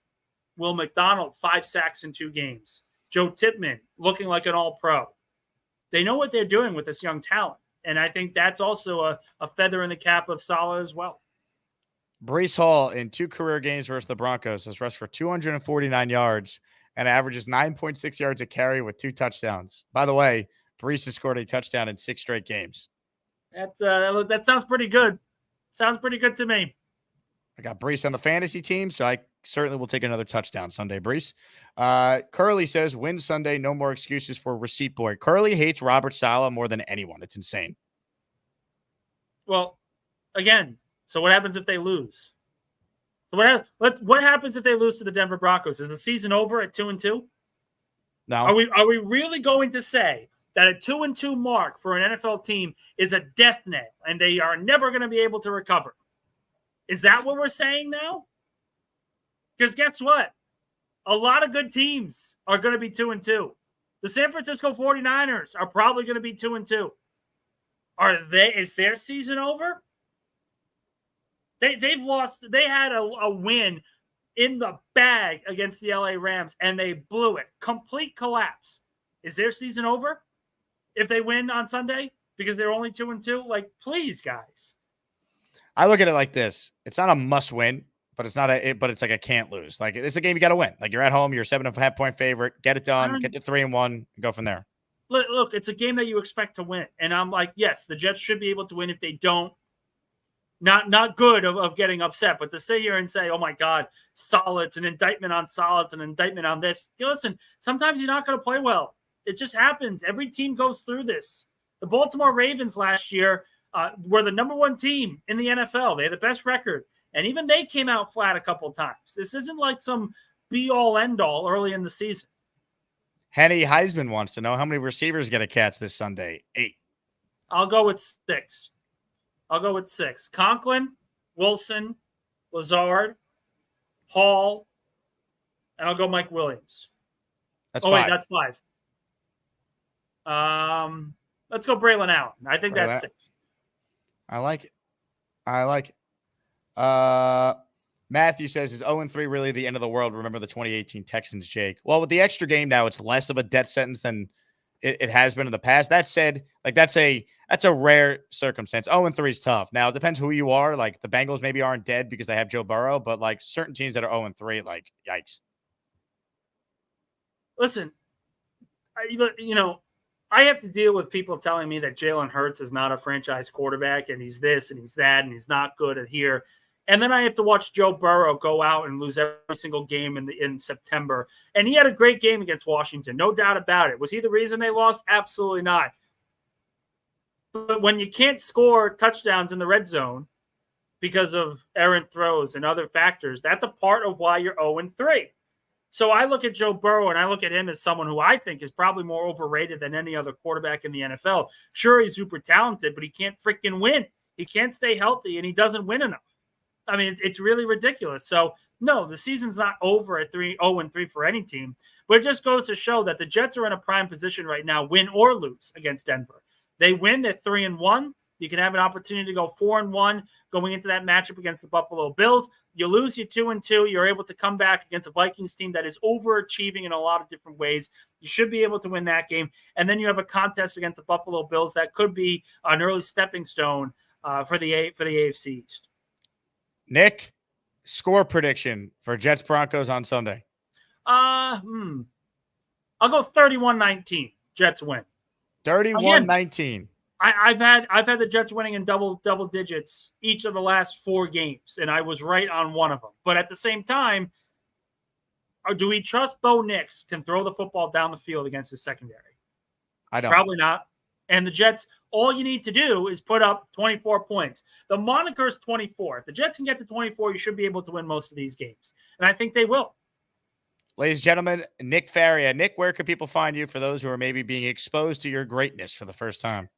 Will McDonald, 5 sacks in 2 games. Joe Tippmann, looking like an all-pro. They know what they're doing with this young talent. And I think that's also a feather in the cap of Salah as well. Bryce Hall in 2 career games versus the Broncos has rushed for 249 yards and averages 9.6 yards a carry with 2 touchdowns. By the way, Bryce has scored a touchdown in 6 straight games. That sounds pretty good. Sounds pretty good to me. I got Bryce on the fantasy team, so I certainly will take another touchdown Sunday, Bryce. Curly says, win Sunday, no more excuses for receipt boy. Curly hates Robert Saleh more than anyone. It's insane. Well, again, so what happens if they lose? What happens if they lose to the Denver Broncos? Is the season over at 2-2? No. Are we really going to say that a 2-2 mark for an NFL team is a death nail and they are never going to be able to recover? Is that what we're saying now? Because guess what? A lot of good teams are going to be 2-2. The San Francisco 49ers are probably going to be 2-2. Is their season over? They've lost. They had a win in the bag against the LA Rams, and they blew it. Complete collapse. Is their season over if they win on Sunday because they're only 2-2? Like, please, guys. I look at it like this. It's not a must win, but it's like a can't lose. Like, it's a game you got to win. Like, you're at home, you're a 7.5 point favorite. Get it done. Get to 3-1 and go from there. Look, it's a game that you expect to win. And I'm like, yes, the Jets should be able to win. If they don't, not good of getting upset. But to sit here and say, oh, my God, Salah, it's an indictment on Salah, it's an indictment on this. Listen, sometimes you're not going to play well. It just happens. Every team goes through this. The Baltimore Ravens last year were the number 1 team in the NFL. They had the best record. And even they came out flat a couple of times. This isn't like some be-all, end-all early in the season. Henny Heisman wants to know how many receivers get a catch this Sunday. 8. I'll go with 6. Conklin, Wilson, Lazard, Hall, and I'll go Mike Williams. That's 5. Wait, that's 5. Let's go Braylon Allen. I think that's 6. I like it. Matthew says, is 0-3 really the end of the world? Remember the 2018 Texans, Jake? Well, with the extra game now, it's less of a death sentence than it has been in the past. That said, like that's a rare circumstance. 0-3 is tough. Now, it depends who you are. Like the Bengals maybe aren't dead because they have Joe Burrow, but like certain teams that are 0-3, like yikes. Listen, I have to deal with people telling me that Jalen Hurts is not a franchise quarterback and he's this and he's that and he's not good at here. And then I have to watch Joe Burrow go out and lose every single game in September. And he had a great game against Washington, no doubt about it. Was he the reason they lost? Absolutely not. But when you can't score touchdowns in the red zone because of errant throws and other factors, that's a part of why you're 0-3. So I look at Joe Burrow and I look at him as someone who I think is probably more overrated than any other quarterback in the NFL. Sure, he's super talented, but he can't freaking win. He can't stay healthy, and he doesn't win enough. I mean, it's really ridiculous. So, no, the season's not over at 0-3 for any team, but it just goes to show that the Jets are in a prime position right now, win or lose against Denver. They win, they're 3-1. You can have an opportunity to go 4-1 going into that matchup against the Buffalo Bills. You lose, you're 2-2. You're able to come back against a Vikings team that is overachieving in a lot of different ways. You should be able to win that game. And then you have a contest against the Buffalo Bills that could be an early stepping stone for the AFC East. Nick, score prediction for Jets Broncos on Sunday. I'll go 31-19. Jets win. 31-19. I've had the Jets winning in double digits each of the last 4 games, and I was right on one of them. But at the same time, do we trust Bo Nix can throw the football down the field against his secondary? I don't. Probably not. And the Jets, all you need to do is put up 24 points. The moniker is 24. If the Jets can get to 24, you should be able to win most of these games. And I think they will. Ladies and gentlemen, Nick Faria. Nick, where can people find you for those who are maybe being exposed to your greatness for the first time?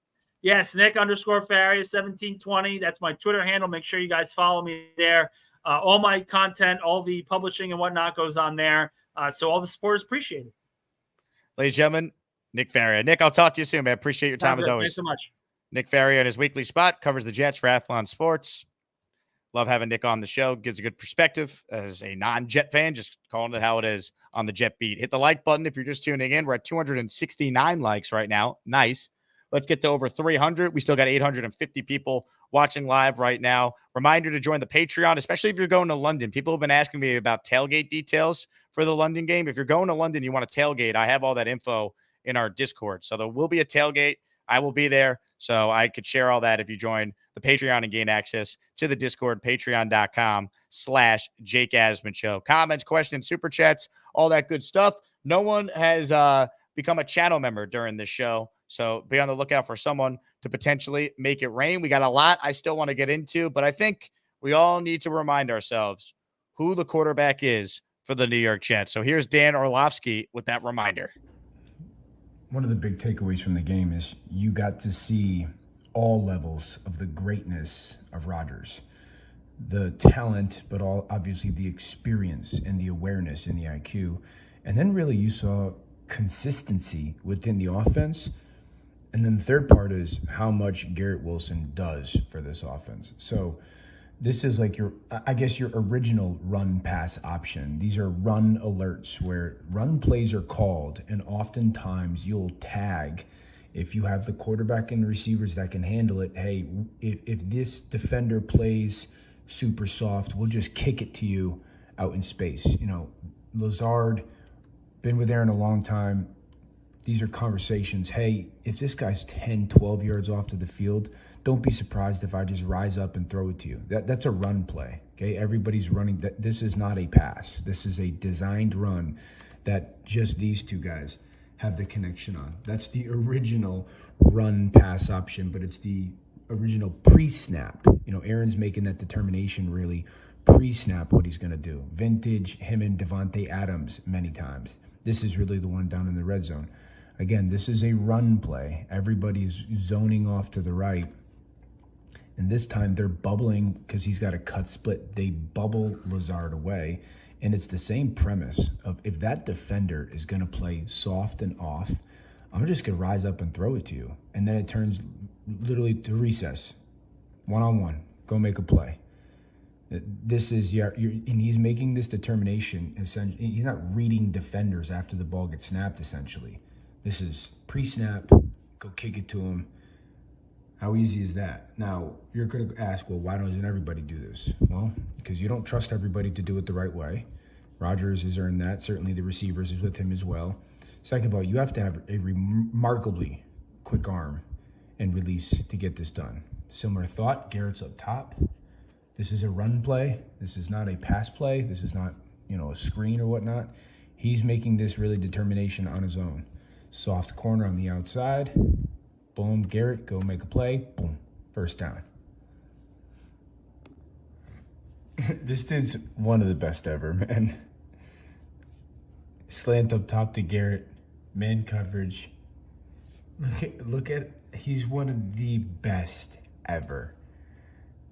Yes, Nick_Faria 1720. That's my Twitter handle. Make sure you guys follow me there. All my content, all the publishing and whatnot goes on there. So all the support is appreciated. Ladies and gentlemen, Nick Faria. Nick, I'll talk to you soon, man. Appreciate your time Sounds as good. always. Thanks so much. Nick Faria in his weekly spot covers the Jets for Athlon Sports. Love having Nick on the show. Gives a good perspective as a non-Jet fan, just calling it how it is on the Jet beat. Hit the like button if you're just tuning in. We're at 269 likes right now. Nice. Let's get to over 300. We still got 850 people watching live right now. Reminder to join the Patreon, especially if you're going to London. People have been asking me about tailgate details for the London game. If you're going to London, you want to tailgate, I have all that info in our Discord. So there will be a tailgate. I will be there. So I could share all that if you join the Patreon and gain access to the Discord, patreon.com/Jake Asman Show. Comments, questions, super chats, all that good stuff. No one has become a channel member during this show. So be on the lookout for someone to potentially make it rain. We got a lot I still want to get into, but I think we all need to remind ourselves who the quarterback is for the New York Jets. So here's Dan Orlovsky with that reminder. One of the big takeaways from the game is you got to see all levels of the greatness of Rodgers. The talent, but obviously the experience and the awareness and the IQ. And then really you saw consistency within the offense. And then the third part is how much Garrett Wilson does for this offense. So this is like your original run pass option. These are run alerts where run plays are called, and oftentimes you'll tag if you have the quarterback and the receivers that can handle it. Hey, if this defender plays super soft, we'll just kick it to you out in space. You know, Lazard, been with Aaron a long time. These are conversations. Hey, if this guy's 10, 12 yards off to the field, don't be surprised if I just rise up and throw it to you. That's a run play, okay? Everybody's running. This is not a pass. This is a designed run that just these two guys have the connection on. That's the original run pass option, but it's the original pre-snap. You know, Aaron's making that determination really pre-snap what he's going to do. Vintage, him and Devontae Adams many times. This is really the one down in the red zone. Again, this is a run play. Everybody's zoning off to the right. And this time they're bubbling because he's got a cut split. They bubble Lazard away. And it's the same premise of if that defender is going to play soft and off, I'm just going to rise up and throw it to you. And then it turns literally to recess. One-on-one. Go make a play. This is, and he's making this determination. Essentially, he's not reading defenders after the ball gets snapped, essentially. This is pre-snap, go kick it to him. How easy is that? Now, you're going to ask, well, why doesn't everybody do this? Well, because you don't trust everybody to do it the right way. Rodgers has earned that. Certainly the receivers is with him as well. Second of all, you have to have a remarkably quick arm and release to get this done. Similar thought, Garrett's up top. This is a run play. This is not a pass play. This is not, a screen or whatnot. He's making this really determination on his own. Soft corner on the outside. Boom, Garrett, go make a play. Boom, first down. This dude's one of the best ever, man. Slant up top to Garrett. Man coverage. Look at he's one of the best ever.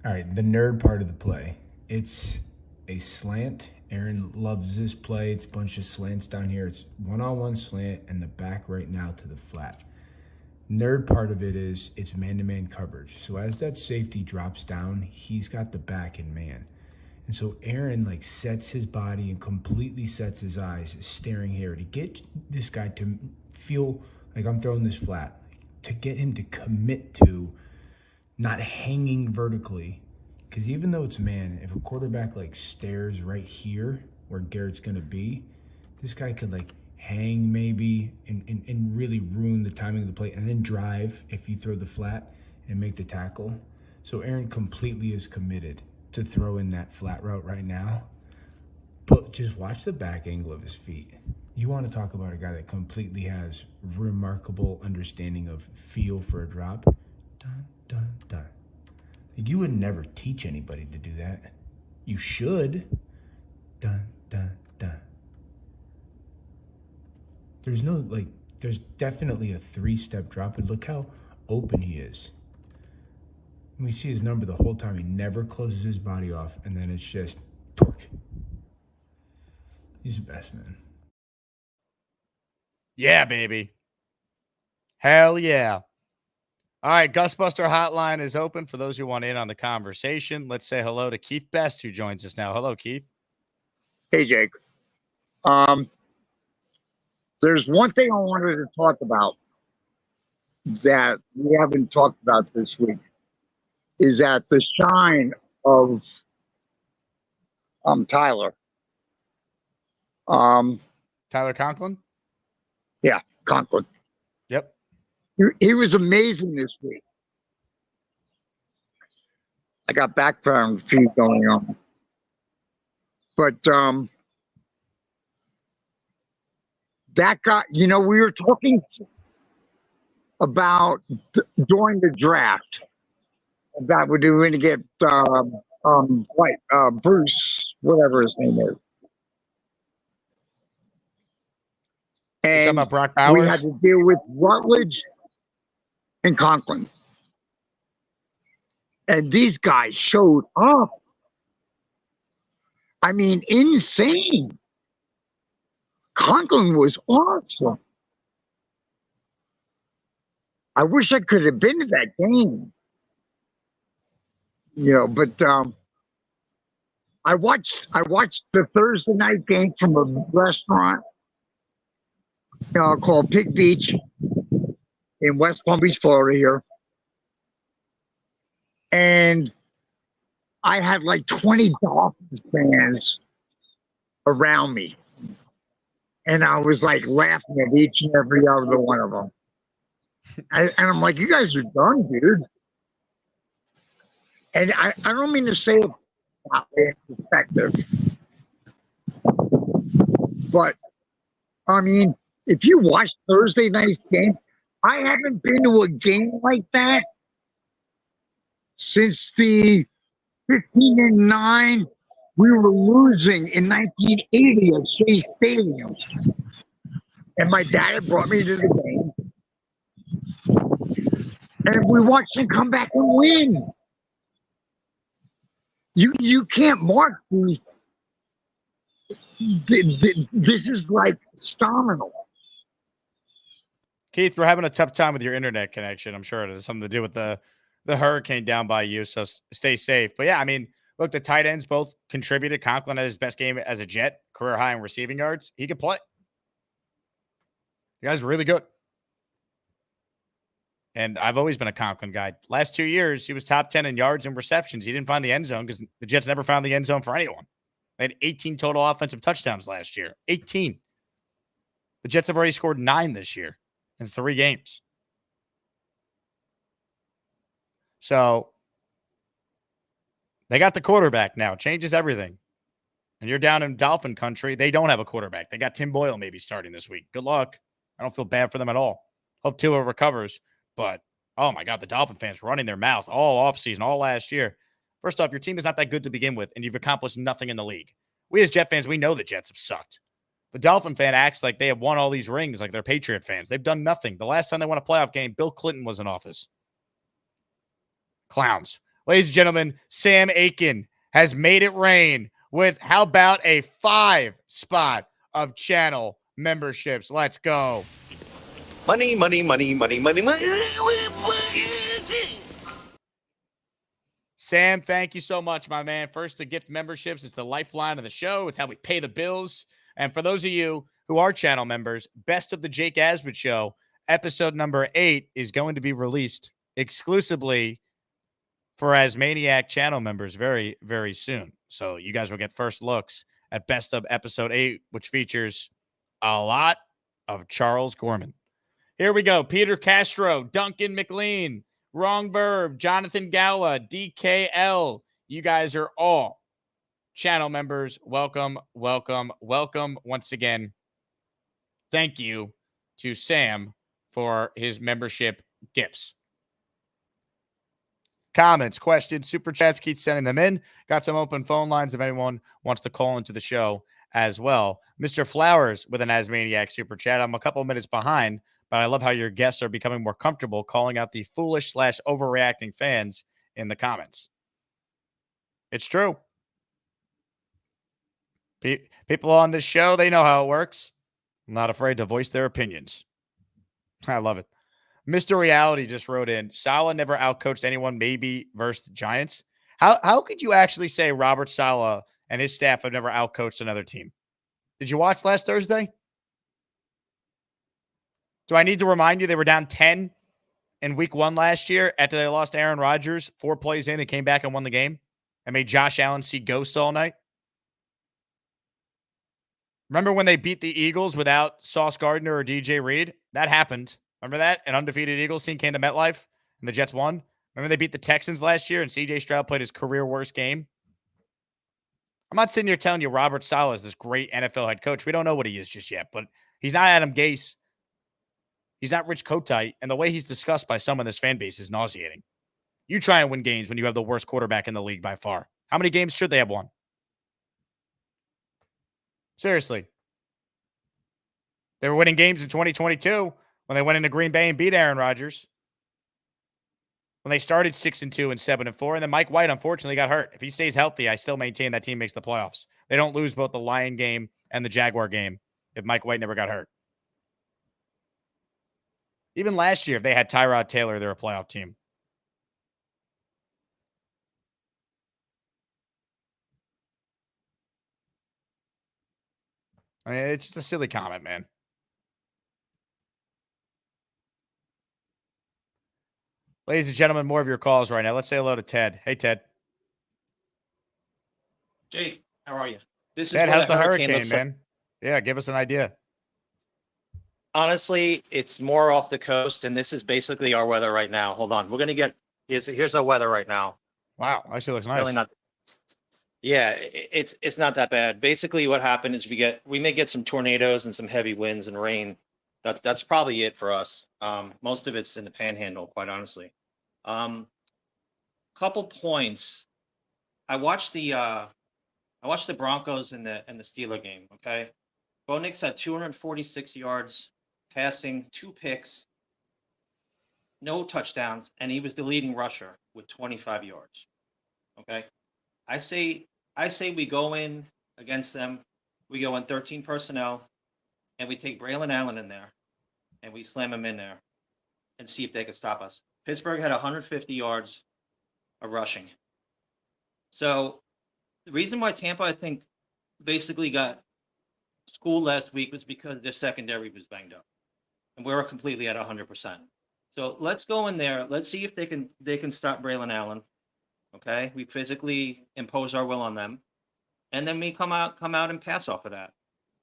All right, the nerd part of the play. It's a slant. Aaron loves this play. It's a bunch of slants down here. It's one-on-one slant and the back right now to the flat. Nerd part of it is it's man-to-man coverage. So as that safety drops down, he's got the back in man. And so Aaron sets his body and completely sets his eyes, staring here to get this guy to feel like I'm throwing this flat, to get him to commit to not hanging vertically. Because even though it's man, if a quarterback stares right here where Garrett's going to be, this guy could hang maybe and really ruin the timing of the play and then drive if you throw the flat and make the tackle. So Aaron completely is committed to throw in that flat route right now. But just watch the back angle of his feet. You want to talk about a guy that completely has remarkable understanding of feel for a drop? Dun, dun, dun. You would never teach anybody to do that. You should. Dun, dun, dun. There's definitely a 3-step drop, and look how open he is. We see his number the whole time. He never closes his body off, and then it's just torque. He's the best, man. Yeah, baby. Hell yeah. All right, Gusbuster Hotline is open for those who want in on the conversation. Let's say hello to Keith Best, who joins us now. Hello, Keith. Hey, Jake. There's one thing I wanted to talk about that we haven't talked about this week, is that the shine of Tyler. Tyler Conklin? Yeah, Conklin. Yep. He was amazing this week. I got background feed going on. But that guy, we were talking about during the draft that we're going to get Bruce, whatever his name is. And talking about Brock Bowers? We had to deal with Rutledge and Conklin. And these guys showed up. I mean, insane. Conklin was awesome. I wish I could have been to that game. But I watched the Thursday night game from a restaurant called Pig Beach in West Palm Beach, Florida here. And I had like 20 Dolphins fans around me. And I was like laughing at each and every other one of them. And I'm like, you guys are done, dude. And I don't mean to say it that way in perspective. But, I mean, if you watch Thursday night's game, I haven't been to a game like that since the 15-9 we were losing in 1980 at Shea Stadium. And my dad had brought me to the game. And we watched them come back and win. You can't mark these. This is like phenomenal. Keith, we're having a tough time with your internet connection. I'm sure it has something to do with the hurricane down by you, so stay safe. But yeah, I mean, look, the tight ends both contributed. Conklin had his best game as a Jet, career high in receiving yards. He could play. The guy's really good. And I've always been a Conklin guy. Last 2 years, he was top 10 in yards and receptions. He didn't find the end zone because the Jets never found the end zone for anyone. They had 18 total offensive touchdowns last year. 18. The Jets have already scored 9 this year in 3 games. So they got the quarterback now. Changes everything. And you're down in Dolphin country. They don't have a quarterback. They got Tim Boyle maybe starting this week. Good luck. I don't feel bad for them at all. Hope Tua recovers. But, oh, my God, the Dolphin fans running their mouth all offseason, all last year. First off, your team is not that good to begin with, and you've accomplished nothing in the league. We as Jet fans, we know the Jets have sucked. The Dolphin fan acts like they have won all these rings like they're Patriot fans. They've done nothing. The last time they won a playoff game, Bill Clinton was in office. Clowns. Ladies and gentlemen, Sam Aiken has made it rain with, how about a 5 spot of channel memberships? Let's go. Money, money, money, money, money, money. Sam, thank you so much, my man. First, the gift memberships. It's the lifeline of the show. It's how we pay the bills. And for those of you who are channel members, Best of the Jake Asman Show, episode number 8 is going to be released exclusively for Asmaniac channel members very, very soon. So you guys will get first looks at Best of episode 8, which features a lot of Charles Gorman. Here we go. Peter Castro, Duncan McLean, Wrong Verb, Jonathan Gala, DKL. You guys are all channel members. Welcome, welcome, welcome once again thank you to Sam for his membership gifts. Comments, questions, super chats, keep sending them in. Got some open phone lines if anyone wants to call into the show as well. Mr. Flowers with an Asmaniac super chat. I'm a couple minutes behind, but I love how your guests are becoming more comfortable calling out the foolish/overreacting fans in the comments. It's true. People on this show, they know how it works. I'm not afraid to voice their opinions. I love it. Mr. Reality just wrote in, Saleh never outcoached anyone, maybe versus the Giants. How could you actually say Robert Saleh and his staff have never outcoached another team? Did you watch last Thursday? Do I need to remind you they were down 10 in week 1 last year after they lost Aaron Rodgers 4 plays in and came back and won the game and made Josh Allen see ghosts all night? Remember when they beat the Eagles without Sauce Gardner or DJ Reed? That happened. Remember that? An undefeated Eagles team came to MetLife and the Jets won. Remember they beat the Texans last year and C.J. Stroud played his career worst game? I'm not sitting here telling you Robert Saleh is this great NFL head coach. We don't know what he is just yet, but he's not Adam Gase. He's not Rich Kotite, and the way he's discussed by some of this fan base is nauseating. You try and win games when you have the worst quarterback in the league by far. How many games should they have won? Seriously. They were winning games in 2022 when they went into Green Bay and beat Aaron Rodgers. When they started 6-2 and 7-4, and then Mike White unfortunately got hurt. If he stays healthy, I still maintain that team makes the playoffs. They don't lose both the Lion game and the Jaguar game if Mike White never got hurt. Even last year, if they had Tyrod Taylor, they're a playoff team. I mean, it's just a silly comment, man. Ladies and gentlemen, more of your calls right now. Let's say hello to Ted. Hey, Ted. Jake, how are you? This Ted, is how's the hurricane, looks man? like. Yeah, give us an idea. Honestly, it's more off the coast, and this is basically our weather right now. Hold on. We're going to get here's our weather right now. Wow, actually looks nice. Really not. Yeah, it's not that bad. Basically, what happened is we may get some tornadoes and some heavy winds and rain. That's probably it for us. Most of it's in the Panhandle, quite honestly. Couple points. I watched the Broncos and the Steeler game. Okay, Bo Nix had 246 yards passing, 2 picks, no touchdowns, and he was the leading rusher with 25 yards. Okay, I say we go in against them. We go in 13 personnel, and we take Braylon Allen in there, and we slam him in there, and see if they can stop us. Pittsburgh had 150 yards of rushing. So the reason why Tampa, I think, basically got schooled last week was because their secondary was banged up, and we were completely at 100%. So let's go in there. Let's see if they can stop Braylon Allen. Okay, we physically impose our will on them, and then we come out and pass off of that.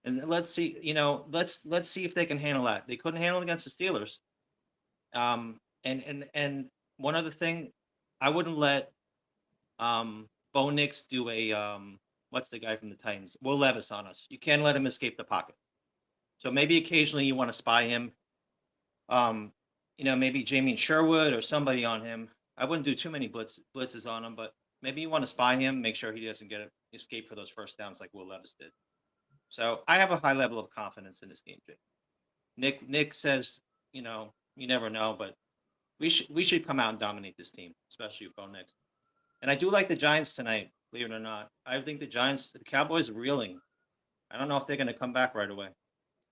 And let's see, let's see if they can handle that. They couldn't handle it against the Steelers. And one other thing, I wouldn't let Bo Nix do a what's the guy from the Titans? Will Levis on us. You can't let him escape the pocket. So maybe occasionally you want to spy him. Maybe Jamie Sherwood or somebody on him. I wouldn't do too many blitzes on him, but maybe you want to spy him, make sure he doesn't get an escape for those first downs like Will Levis did. So I have a high level of confidence in this game, Jake. Nick says, you never know, but we should come out and dominate this team, especially with Bo Nix. And I do like the Giants tonight, believe it or not. I think the Cowboys are reeling. I don't know if they're going to come back right away.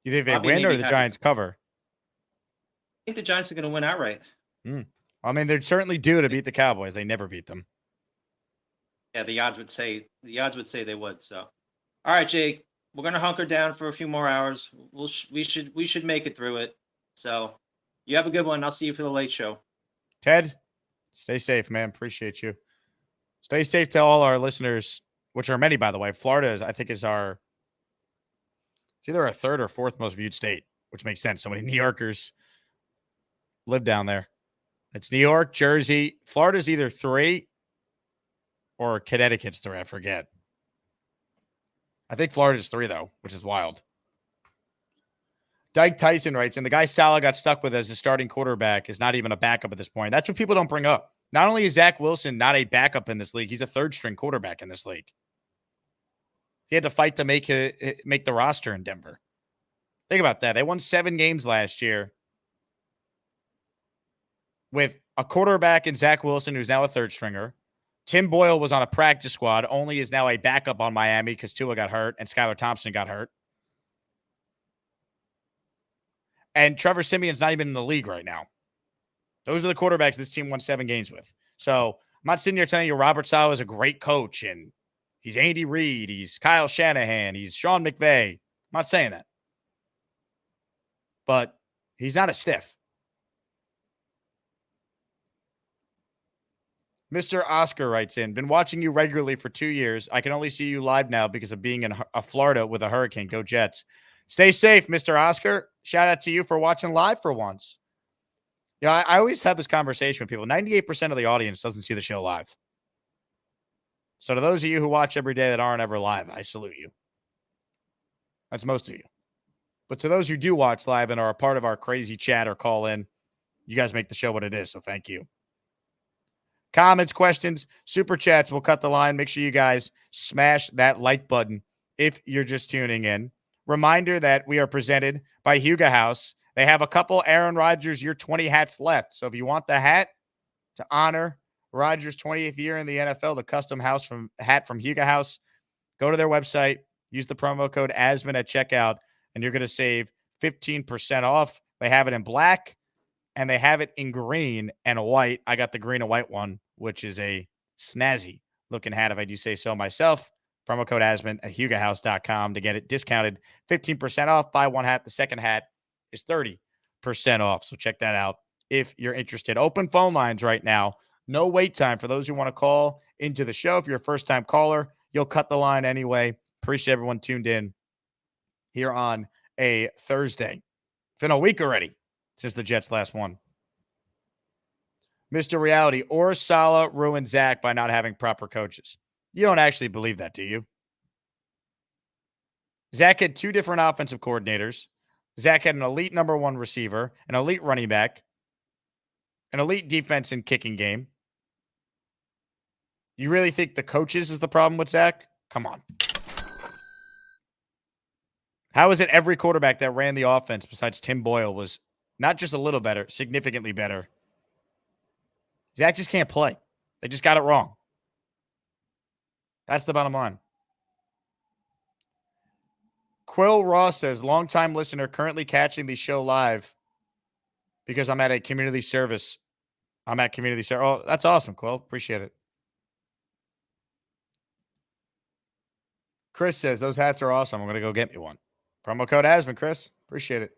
You think they win or the Giants cover? I think the Giants are going to win outright. I mean, they're certainly due to beat the Cowboys. They never beat them. Yeah, the odds would say they would. So, all right, Jake, we're going to hunker down for a few more hours. We should make it through it. So, you have a good one. I'll see you for the late show. Ted, stay safe, man. Appreciate you. Stay safe to all our listeners, which are many, by the way. Florida, I think, it's either our 3rd or 4th most viewed state, which makes sense. So many New Yorkers live down there. It's New York, Jersey. Florida's either 3 or Connecticut's 3. I forget. I think Florida's 3, though, which is wild. Dyke Tyson writes, and the guy Salah got stuck with as a starting quarterback is not even a backup at this point. That's what people don't bring up. Not only is Zach Wilson not a backup in this league, he's a third-string quarterback in this league. He had to fight to make the roster in Denver. Think about that. They won 7 games last year with a quarterback in Zach Wilson, who's now a third-stringer. Tim Boyle was on a practice squad, only is now a backup on Miami because Tua got hurt and Skylar Thompson got hurt. And Trevor Simeon's not even in the league right now. Those are the quarterbacks this team won 7 games with. So I'm not sitting here telling you Robert Saleh is a great coach and he's Andy Reid, he's Kyle Shanahan, he's Sean McVay. I'm not saying that. But he's not a stiff. Mr. Oscar writes in, been watching you regularly for 2 years. I can only see you live now because of being in Florida with a hurricane. Go Jets. Stay safe, Mr. Oscar. Shout out to you for watching live for once. Yeah, I always have this conversation with people. 98% of the audience doesn't see the show live. So to those of you who watch every day that aren't ever live, I salute you. That's most of you. But to those who do watch live and are a part of our crazy chat or call in, you guys make the show what it is, so thank you. Comments, questions, super chats, we'll cut the line. Make sure you guys smash that like button if you're just tuning in. Reminder that we are presented by Huga House. They have a couple Aaron Rodgers Year 20 hats left. So if you want the hat to honor Rodgers' 20th year in the NFL, the custom hat from Huga House, go to their website, use the promo code Asman at checkout, and you're going to save 15% off. They have it in black, and they have it in green and white. I got the green and white one, which is a snazzy looking hat, if I do say so myself. Promo code Asman at HugaHouse.com to get it discounted. 15% off. Buy one hat. The second hat is 30% off. So check that out if you're interested. Open phone lines right now. No wait time for those who want to call into the show. If you're a first-time caller, you'll cut the line anyway. Appreciate everyone tuned in here on a Thursday. It's been a week already since the Jets last won. Mr. Reality, or Saleh ruined Zach by not having proper coaches. You don't actually believe that, do you? Zach had 2 different offensive coordinators. Zach had an elite number 1 receiver, an elite running back, an elite defense and kicking game. You really think the coaches is the problem with Zach? Come on. How is it every quarterback that ran the offense besides Tim Boyle was not just a little better, significantly better? Zach just can't play. They just got it wrong. That's the bottom line. Quill Ross says, longtime listener, currently catching the show live because I'm at a community service. I'm at community service. Oh, that's awesome, Quill. Appreciate it. Chris says, those hats are awesome. I'm going to go get me one. Promo code Asman, Chris. Appreciate it.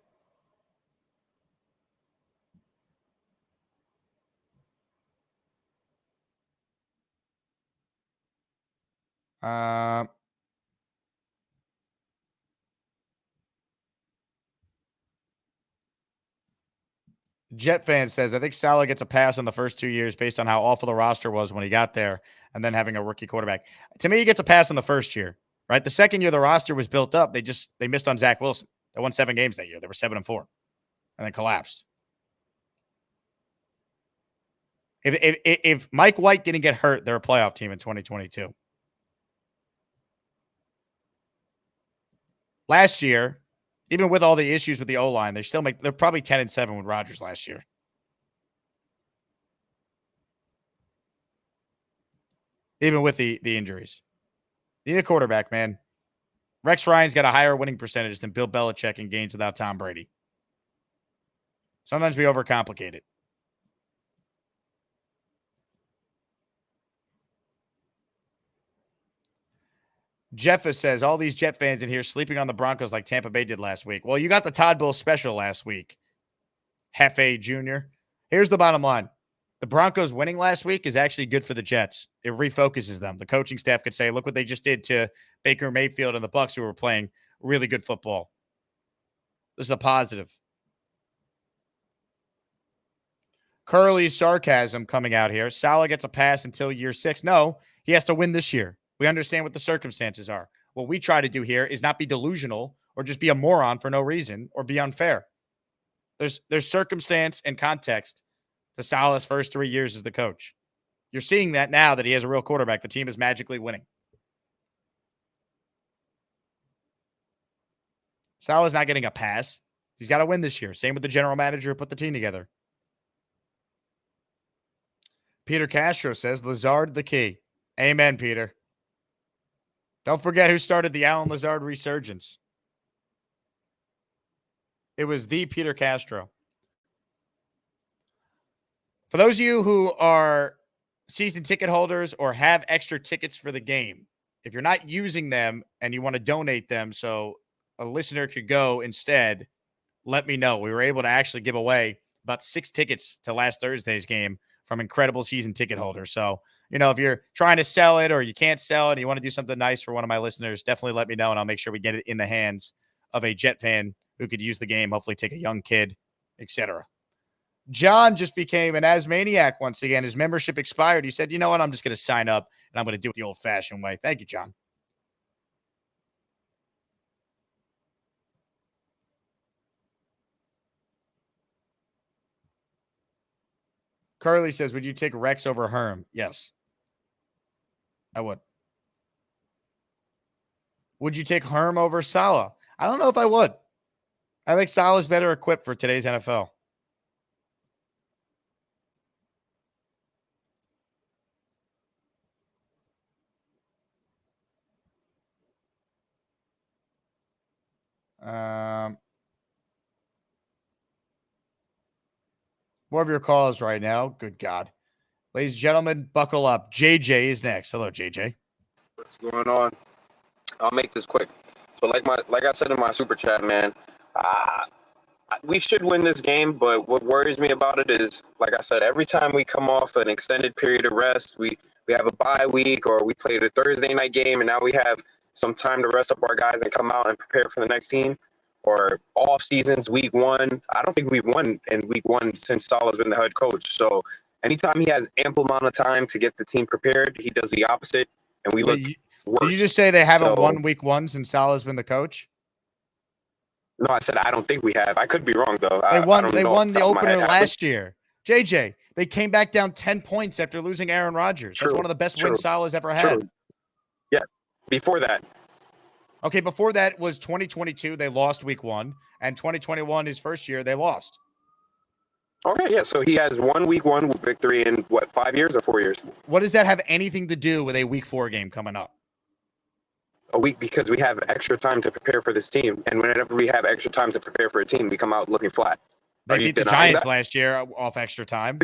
Jet fan says, I think Saleh gets a pass in the first 2 years based on how awful the roster was when he got there and then having a rookie quarterback. To me, he gets a pass in the first year, right? The second year the roster was built up, they missed on Zach Wilson. They won 7 games that year. They were 7-4 and then collapsed. If Mike White didn't get hurt, they're a playoff team in 2022. Last year, even with all the issues with the O-line, they're probably 10-7 with Rodgers last year. Even with the injuries. You need a quarterback, man. Rex Ryan's got a higher winning percentage than Bill Belichick in games without Tom Brady. Sometimes we overcomplicate it. Jeffa says, all these Jet fans in here sleeping on the Broncos like Tampa Bay did last week. Well, you got the Todd Bowles special last week. Hefe Jr. Here's the bottom line. The Broncos winning last week is actually good for the Jets. It refocuses them. The coaching staff could say, look what they just did to Baker Mayfield and the Bucs, who were playing really good football. This is a positive. Curly's sarcasm coming out here. Saleh gets a pass until year 6. No, he has to win this year. We understand what the circumstances are. What we try to do here is not be delusional or just be a moron for no reason or be unfair. There's circumstance and context to Saleh's first 3 years as the coach. You're seeing that now that he has a real quarterback. The team is magically winning. Saleh's not getting a pass. He's got to win this year. Same with the general manager who put the team together. Peter Castro says, Lazard the key. Amen, Peter. Don't forget who started the Alan Lazard resurgence. It was the Peter Castro. For those of you who are season ticket holders or have extra tickets for the game, if you're not using them and you want to donate them so a listener could go instead, let me know. We were able to actually give away about 6 tickets to last Thursday's game from incredible season ticket holders. So, if you're trying to sell it or you can't sell it and you want to do something nice for one of my listeners, definitely let me know and I'll make sure we get it in the hands of a Jet fan who could use the game, hopefully take a young kid, etc. John just became an Asmaniac once again. His membership expired. He said, you know what? I'm just going to sign up and I'm going to do it the old-fashioned way. Thank you, John. Curly says, would you take Rex over Herm? Yes, I would. Would you take Herm over Saleh? I don't know if I would. I think Saleh's better equipped for today's NFL. More of your calls right now. Good God. Ladies and gentlemen, buckle up. JJ is next. Hello, JJ. What's going on? I'll make this quick. So like I said in my super chat, man, we should win this game, but what worries me about it is, like I said, every time we come off an extended period of rest, we have a bye week or we played a Thursday night game and now we have some time to rest up our guys and come out and prepare for the next team. Or off seasons, week 1. I don't think we've won in week 1 since Saleh's been the head coach. So anytime he has ample amount of time to get the team prepared, he does the opposite, and we look worse. Did you just say they haven't won week 1 since Saleh's been the coach? No, I said I don't think we have. I could be wrong though. They won the opener last year. JJ, they came back down 10 points after losing Aaron Rodgers. That's one of the best wins Saleh's ever had. Yeah, before that. Okay, before that was 2022. They lost week 1, and 2021, his first year, they lost. Okay, yeah. So he has one week 1 victory in what, 5 years or 4 years? What does that have anything to do with a week 4 game coming up? A week, because we have extra time to prepare for this team, and whenever we have extra time to prepare for a team, we come out looking flat. They beat the Giants last year off extra time.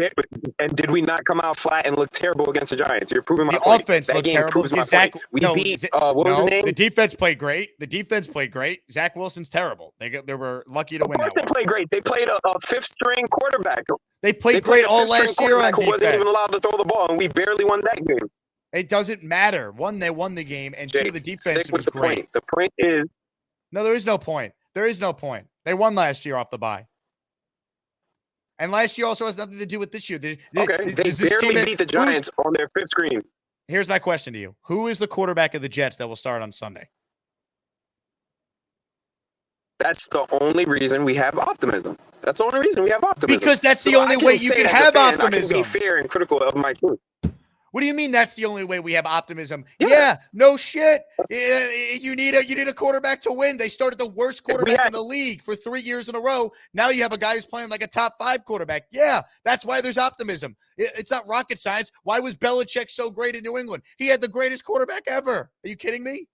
And did we not come out flat and look terrible against the Giants? You're proving my point. The offense looked terrible. What was the name? The defense played great. Zach Wilson's terrible. They were lucky to win that one. They played great. They played a 5th-string quarterback. They played great all last year on defense. Who wasn't even allowed to throw the ball, and we barely won that game. It doesn't matter. 1, they won the game, and 2, the defense was great. The point is... No, there is no point. They won last year off the bye. And last year also has nothing to do with this year. They barely beat the Giants on their 5th screen. Here's my question to you. Who is the quarterback of the Jets that will start on Sunday? That's the only reason we have optimism. Because that's the only way you can have optimism. I can be fair and critical of my team. What do you mean that's the only way we have optimism? Yeah, no shit. You need a quarterback to win. They started the worst quarterback in the league for 3 years in a row. Now you have a guy who's playing like a top 5 quarterback. Yeah, that's why there's optimism. It's not rocket science. Why was Belichick so great in New England? He had the greatest quarterback ever. Are you kidding me?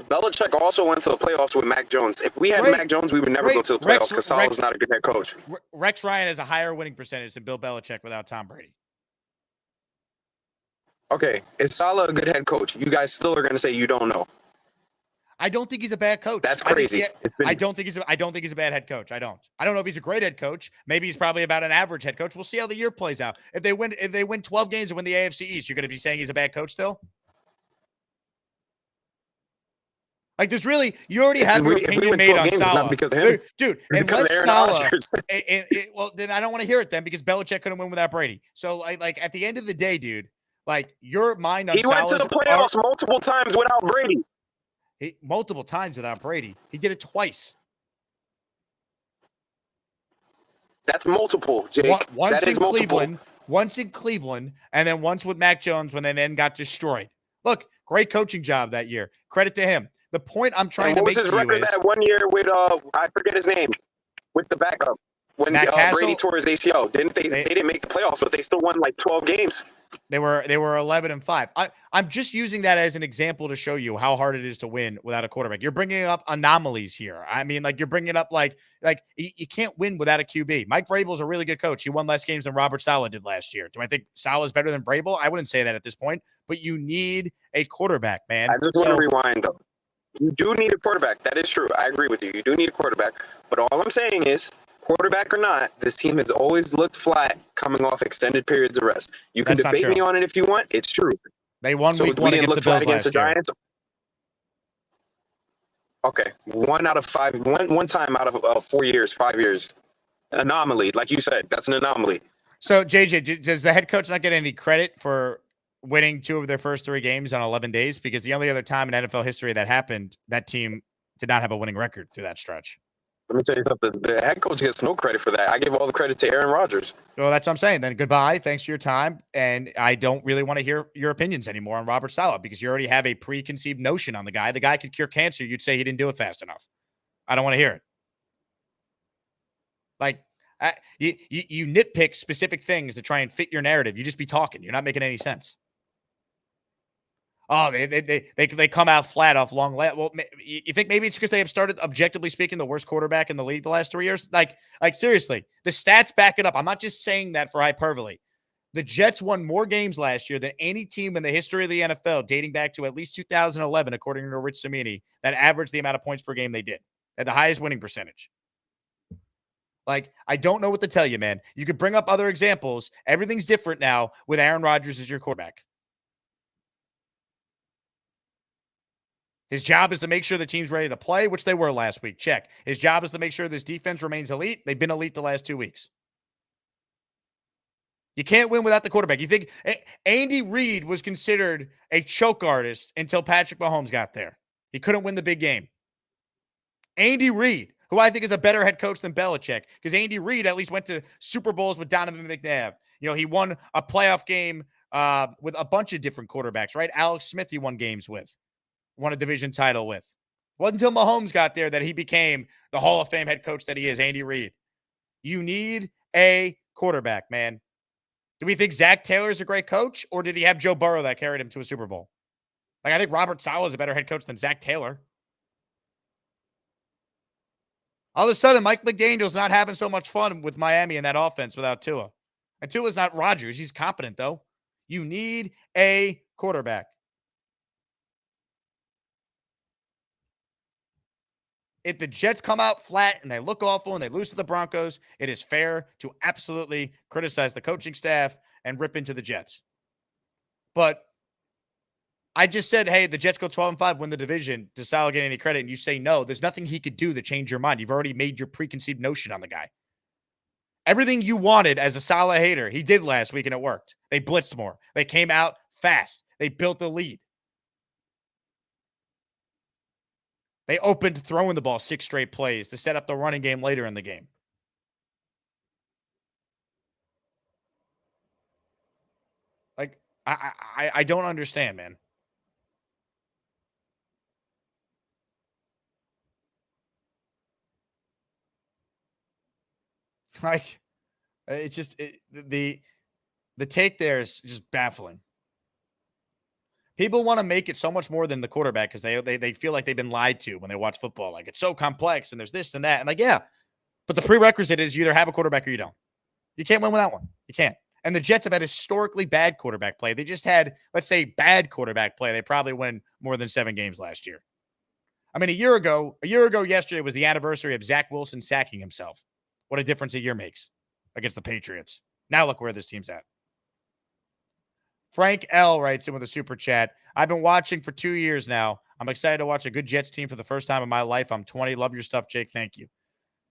Belichick also went to the playoffs with Mac Jones. If we had Mac Jones, we would never go to the playoffs because Saleh's not a good head coach. Rex Ryan has a higher winning percentage than Bill Belichick without Tom Brady. Okay, is Saleh a good head coach? You guys still are going to say you don't know. I don't think he's a bad coach. That's crazy. I don't think he's a bad head coach. I don't know if he's a great head coach. Maybe he's probably about an average head coach. We'll see how the year plays out. If they win 12 games and win the AFC East, you're going to be saying he's a bad coach still? Like, there's really, you already have your opinion made on Saleh. Dude, unless Saleh, well, then I don't want to hear it then because Belichick couldn't win without Brady. So, like at the end of the day, dude, like, your mind on Saleh. He went to the playoffs multiple times without Brady. multiple times without Brady. He did it twice. That's multiple, Jake. Once that is in multiple. Cleveland, once in Cleveland, and then once with Mac Jones when they then got destroyed. Look, great coaching job that year. Credit to him. The point I'm trying to make to you is, what was his record that 1 year with I forget his name, with the backup when Brady tore his ACL? They didn't make the playoffs, but they still won like 12 games. They were 11-5. I'm just using that as an example to show you how hard it is to win without a quarterback. You're bringing up anomalies here. I mean, like you're bringing up like you can't win without a QB. Mike Vrabel's a really good coach. He won less games than Robert Saleh did last year. Do I think Saleh's better than Vrabel? I wouldn't say that at this point. But you need a quarterback, man. I just want to rewind though. You do need a quarterback. That is true. I agree with you. You do need a quarterback. But all I'm saying is, quarterback or not, this team has always looked flat coming off extended periods of rest. You can debate me on it if you want. It's true. They won week one against the Bills last year. Giants. Okay, one time out of 4 years, 5 years. Anomaly, like you said, that's an anomaly. So, JJ, does the head coach not get any credit for winning 2 of their first 3 games on 11 days? Because the only other time in NFL history that happened, that team did not have a winning record through that stretch. Let me tell you something. The head coach gets no credit for that. I give all the credit to Aaron Rodgers. Well, that's what I'm saying. Then goodbye. Thanks for your time. And I don't really want to hear your opinions anymore on Robert Saleh because you already have a preconceived notion on the guy. The guy could cure cancer. You'd say he didn't do it fast enough. I don't want to hear it. Like, you nitpick specific things to try and fit your narrative. You just be talking. You're not making any sense. Oh, they come out flat off long. Well, you think maybe it's because they have started, objectively speaking, the worst quarterback in the league the last 3 years? Like seriously, the stats back it up. I'm not just saying that for hyperbole. The Jets won more games last year than any team in the history of the NFL, dating back to at least 2011, according to Rich Cimini, that averaged the amount of points per game they did at the highest winning percentage. Like, I don't know what to tell you, man. You could bring up other examples. Everything's different now with Aaron Rodgers as your quarterback. His job is to make sure the team's ready to play, which they were last week. Check. His job is to make sure this defense remains elite. They've been elite the last 2 weeks. You can't win without the quarterback. You think Andy Reid was considered a choke artist until Patrick Mahomes got there. He couldn't win the big game. Andy Reid, who I think is a better head coach than Belichick, because Andy Reid at least went to Super Bowls with Donovan McNabb. You know, he won a playoff game with a bunch of different quarterbacks, right? Alex Smith he won games with. Won a division title with. It wasn't until Mahomes got there that he became the Hall of Fame head coach that he is, Andy Reid. You need a quarterback, man. Do we think Zach Taylor's a great coach, or did he have Joe Burrow that carried him to a Super Bowl? Like, I think Robert Saleh is a better head coach than Zach Taylor. All of a sudden, Mike McDaniel's not having so much fun with Miami in that offense without Tua. And Tua's not Rodgers. He's competent, though. You need a quarterback. If the Jets come out flat and they look awful and they lose to the Broncos, it is fair to absolutely criticize the coaching staff and rip into the Jets. But I just said, hey, the Jets go 12-5, win the division. Does Saleh get any credit? And you say no. There's nothing he could do to change your mind. You've already made your preconceived notion on the guy. Everything you wanted as a Saleh hater, he did last week and it worked. They blitzed more. They came out fast. They built the lead. They opened throwing the ball 6 straight plays to set up the running game later in the game. Like, I don't understand, man. Like, it's just the take there is just baffling. People want to make it so much more than the quarterback because they feel like they've been lied to when they watch football. Like, it's so complex and there's this and that. And like, yeah, but the prerequisite is you either have a quarterback or you don't. You can't win without one. You can't. And the Jets have had historically bad quarterback play. They just had, let's say, bad quarterback play. They probably win more than 7 games last year. I mean, a year ago yesterday was the anniversary of Zach Wilson sacking himself. What a difference a year makes against the Patriots. Now look where this team's at. Frank L. writes in with a super chat. I've been watching for 2 years now. I'm excited to watch a good Jets team for the first time in my life. I'm 20. Love your stuff, Jake. Thank you.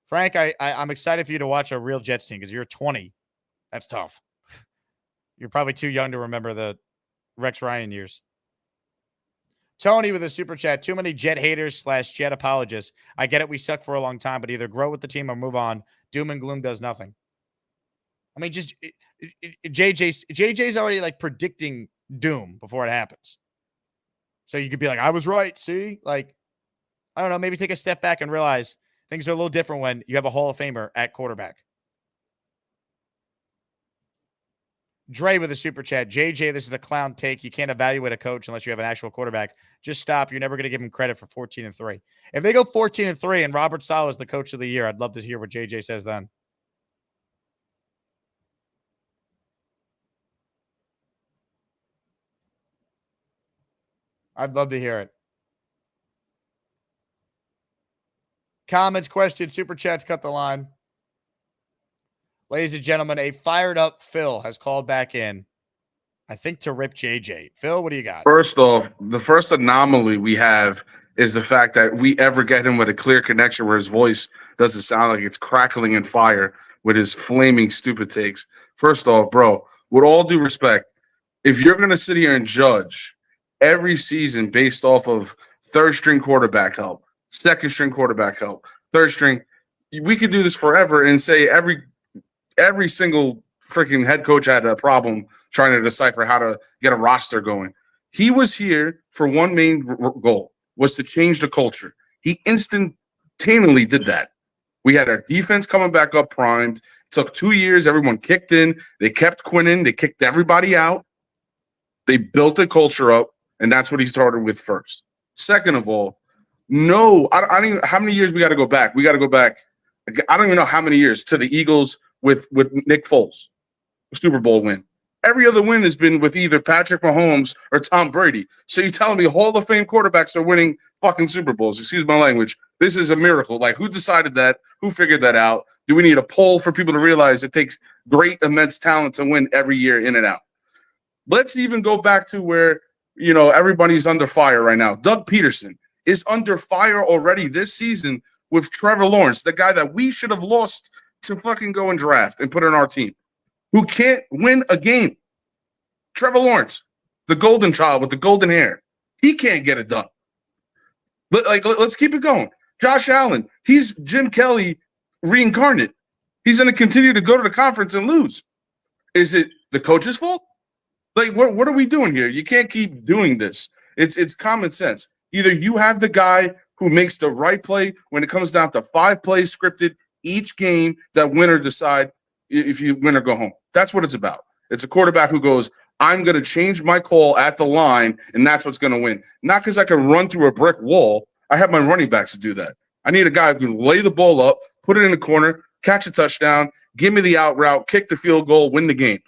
Frank, I'm excited for you to watch a real Jets team because you're 20. That's tough. You're probably too young to remember the Rex Ryan years. Tony with a super chat. Too many Jet haters / Jet apologists. I get it. We suck for a long time, but either grow with the team or move on. Doom and gloom does nothing. I mean, just JJ's already like predicting doom before it happens. So you could be like, I was right. See, like, I don't know. Maybe take a step back and realize things are a little different when you have a Hall of Famer at quarterback. Dre with a super chat. JJ, this is a clown take. You can't evaluate a coach unless you have an actual quarterback. Just stop. You're never going to give him credit for 14-3. If they go 14-3 and Robert Saleh is the coach of the year, I'd love to hear what JJ says then. I'd love to hear it. Comments, questions, super chats, cut the line. Ladies and gentlemen, a fired up Phil has called back in, I think, to rip JJ. Phil, what do you got? First off, the first anomaly we have is the fact that we ever get him with a clear connection where his voice doesn't sound like it's crackling in fire with his flaming stupid takes. First off, bro, with all due respect, if you're going to sit here and judge every season based off of third string quarterback help, second string quarterback help, third string, we could do this forever and say every single freaking head coach had a problem trying to decipher how to get a roster going. He was here for one main goal, was to change the culture. He instantaneously did that. We had our defense coming back up primed. It took 2 years. Everyone kicked in. They kept Quinn in. They kicked everybody out. They built the culture up, and that's what he started with first. Second of all, no, I don't even, how many years we got to go back? We got to go back. I don't even know how many years to the Eagles with Nick Foles, Super Bowl win. Every other win has been with either Patrick Mahomes or Tom Brady. So you're telling me Hall of Fame quarterbacks are winning fucking Super Bowls? Excuse my language. This is a miracle. Like, who decided that? Who figured that out? Do we need a poll for people to realize it takes great, immense talent to win every year in and out? Let's even go back to where, you know, everybody's under fire right now. Doug Peterson is under fire already this season with Trevor Lawrence, the guy that we should have lost to fucking go and draft and put on our team, who can't win a game. Trevor Lawrence, the golden child with the golden hair. He can't get it done. Let's keep it going. Josh Allen, he's Jim Kelly reincarnate. He's going to continue to go to the conference and lose. Is it the coach's fault? Like, what are we doing here? You can't keep doing this. It's common sense. Either you have the guy who makes the right play when it comes down to 5 plays scripted each game, that winner decide if you win or go home. That's what it's about. It's a quarterback who goes, I'm going to change my call at the line, and that's what's going to win. Not because I can run through a brick wall. I have my running backs to do that. I need a guy who can lay the ball up, put it in the corner, catch a touchdown, give me the out route, kick the field goal, win the game.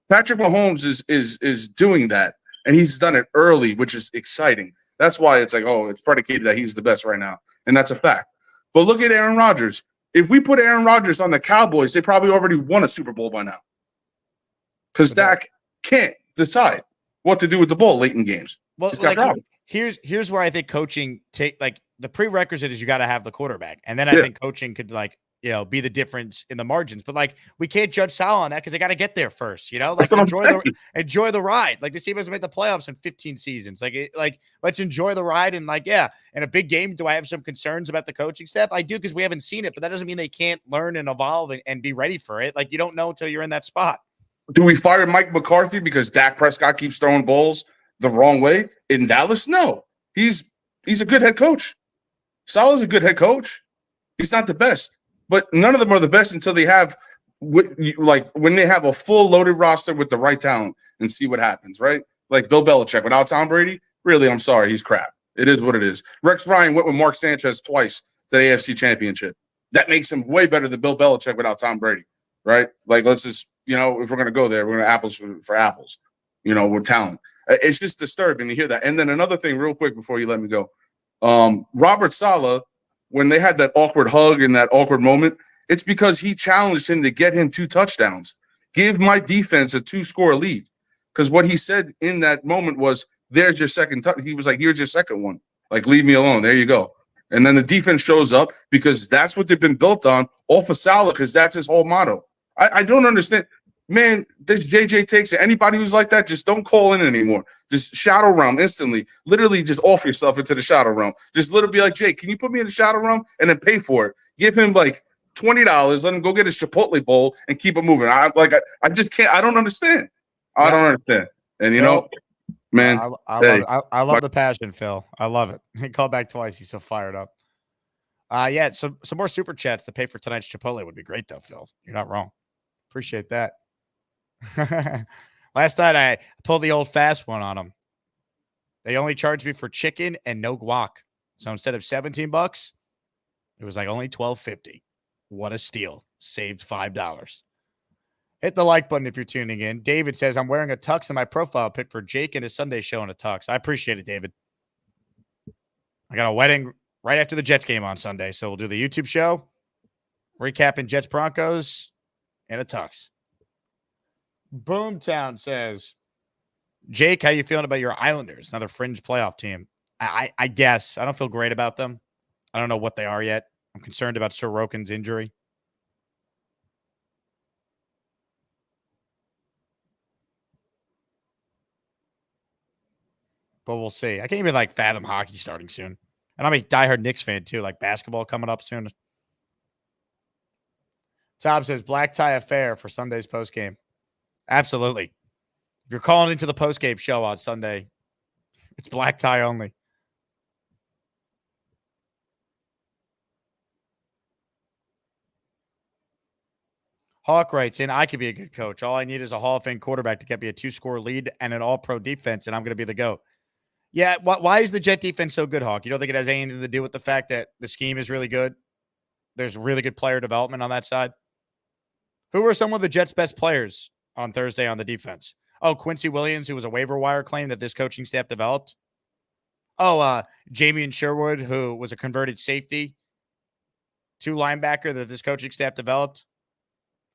Patrick Mahomes is doing that, and he's done it early, which is exciting. That's why it's like, oh, it's predicated that he's the best right now, and that's a fact. But look at Aaron Rodgers. If we put Aaron Rodgers on the Cowboys, they probably already won a Super Bowl by now. Because Dak can't decide what to do with the ball late in games. Well, like, here's where I think coaching the prerequisite is you got to have the quarterback, and then I think coaching could be the difference in the margins. But like, we can't judge Saleh on that because they got to get there first. Like, enjoy the ride. Like, this team has made the playoffs in 15 seasons. Like let's enjoy the ride. And in a big game, do I have some concerns about the coaching staff? I do, because we haven't seen it, but that doesn't mean they can't learn and evolve and be ready for it. Like, you don't know until you're in that spot. Do we fire Mike McCarthy because Dak Prescott keeps throwing balls the wrong way in Dallas? No, he's a good head coach. Saleh's a good head coach. He's not the best, but none of them are the best until they have, when they have a full loaded roster with the right talent and see what happens, right? Like Bill Belichick without Tom Brady. Really, I'm sorry, he's crap. It is what it is. Rex Ryan went with Mark Sanchez twice to the AFC Championship. That makes him way better than Bill Belichick without Tom Brady, right? Like, let's just, if we're going to go there, we're going to apples for apples, with talent. It's just disturbing to hear that. And then another thing real quick before you let me go. Robert Saleh, when they had that awkward hug and that awkward moment, it's because he challenged him to get him 2 touchdowns. Give my defense a 2-score lead. Because what he said in that moment was, there's your second touch. He was like, here's your second one. Like, leave me alone. There you go. And then the defense shows up because that's what they've been built on, off of Saleh, because that's his whole motto. I don't understand. man, this JJ takes it. Anybody who's like that, just don't call in anymore. Just shadow realm instantly. Literally, just offer yourself into the shadow realm. Just literally be like, Jake, can you put me in the shadow realm and then pay for it? Give him like $20. Let him go get his Chipotle bowl and keep it moving. I just can't. I don't understand. I don't understand. And you know, man, I love it. I love the passion, Phil. I love it. He called back twice. He's so fired up. Yeah, some more super chats to pay for tonight's Chipotle would be great, though, Phil. You're not wrong. Appreciate that. Last night I pulled the old fast one on them. They only charged me for chicken and no guac. So instead of $17, it was like only $12.50. What a steal. Saved $5. Hit the like button if you're tuning in. David says, I'm wearing a tux in my profile pic for Jake and his Sunday show in a tux. I appreciate it, David. I got a wedding right after the Jets game on Sunday. So we'll do the YouTube show, recapping Jets Broncos, and a tux. Boomtown says, Jake, how you feeling about your Islanders? Another fringe playoff team. I guess. I don't feel great about them. I don't know what they are yet. I'm concerned about Sorokin's injury. But we'll see. I can't even fathom hockey starting soon. And I'm a diehard Knicks fan too, like basketball coming up soon. Tom says black tie affair for Sunday's postgame. Absolutely. If you're calling into the postgame show on Sunday, it's black tie only. Hawk writes in, I could be a good coach. All I need is a Hall of Fame quarterback to get me a 2-score lead and an all-pro defense, and I'm going to be the GOAT. Yeah, why is the Jet defense so good, Hawk? You don't think it has anything to do with the fact that the scheme is really good? There's really good player development on that side? Who were some of the Jets' best players on Thursday on the defense? Oh, Quincy Williams, who was a waiver wire claim that this coaching staff developed. Oh, Jamie and Sherwood, who was a converted safety, 2 linebacker that this coaching staff developed.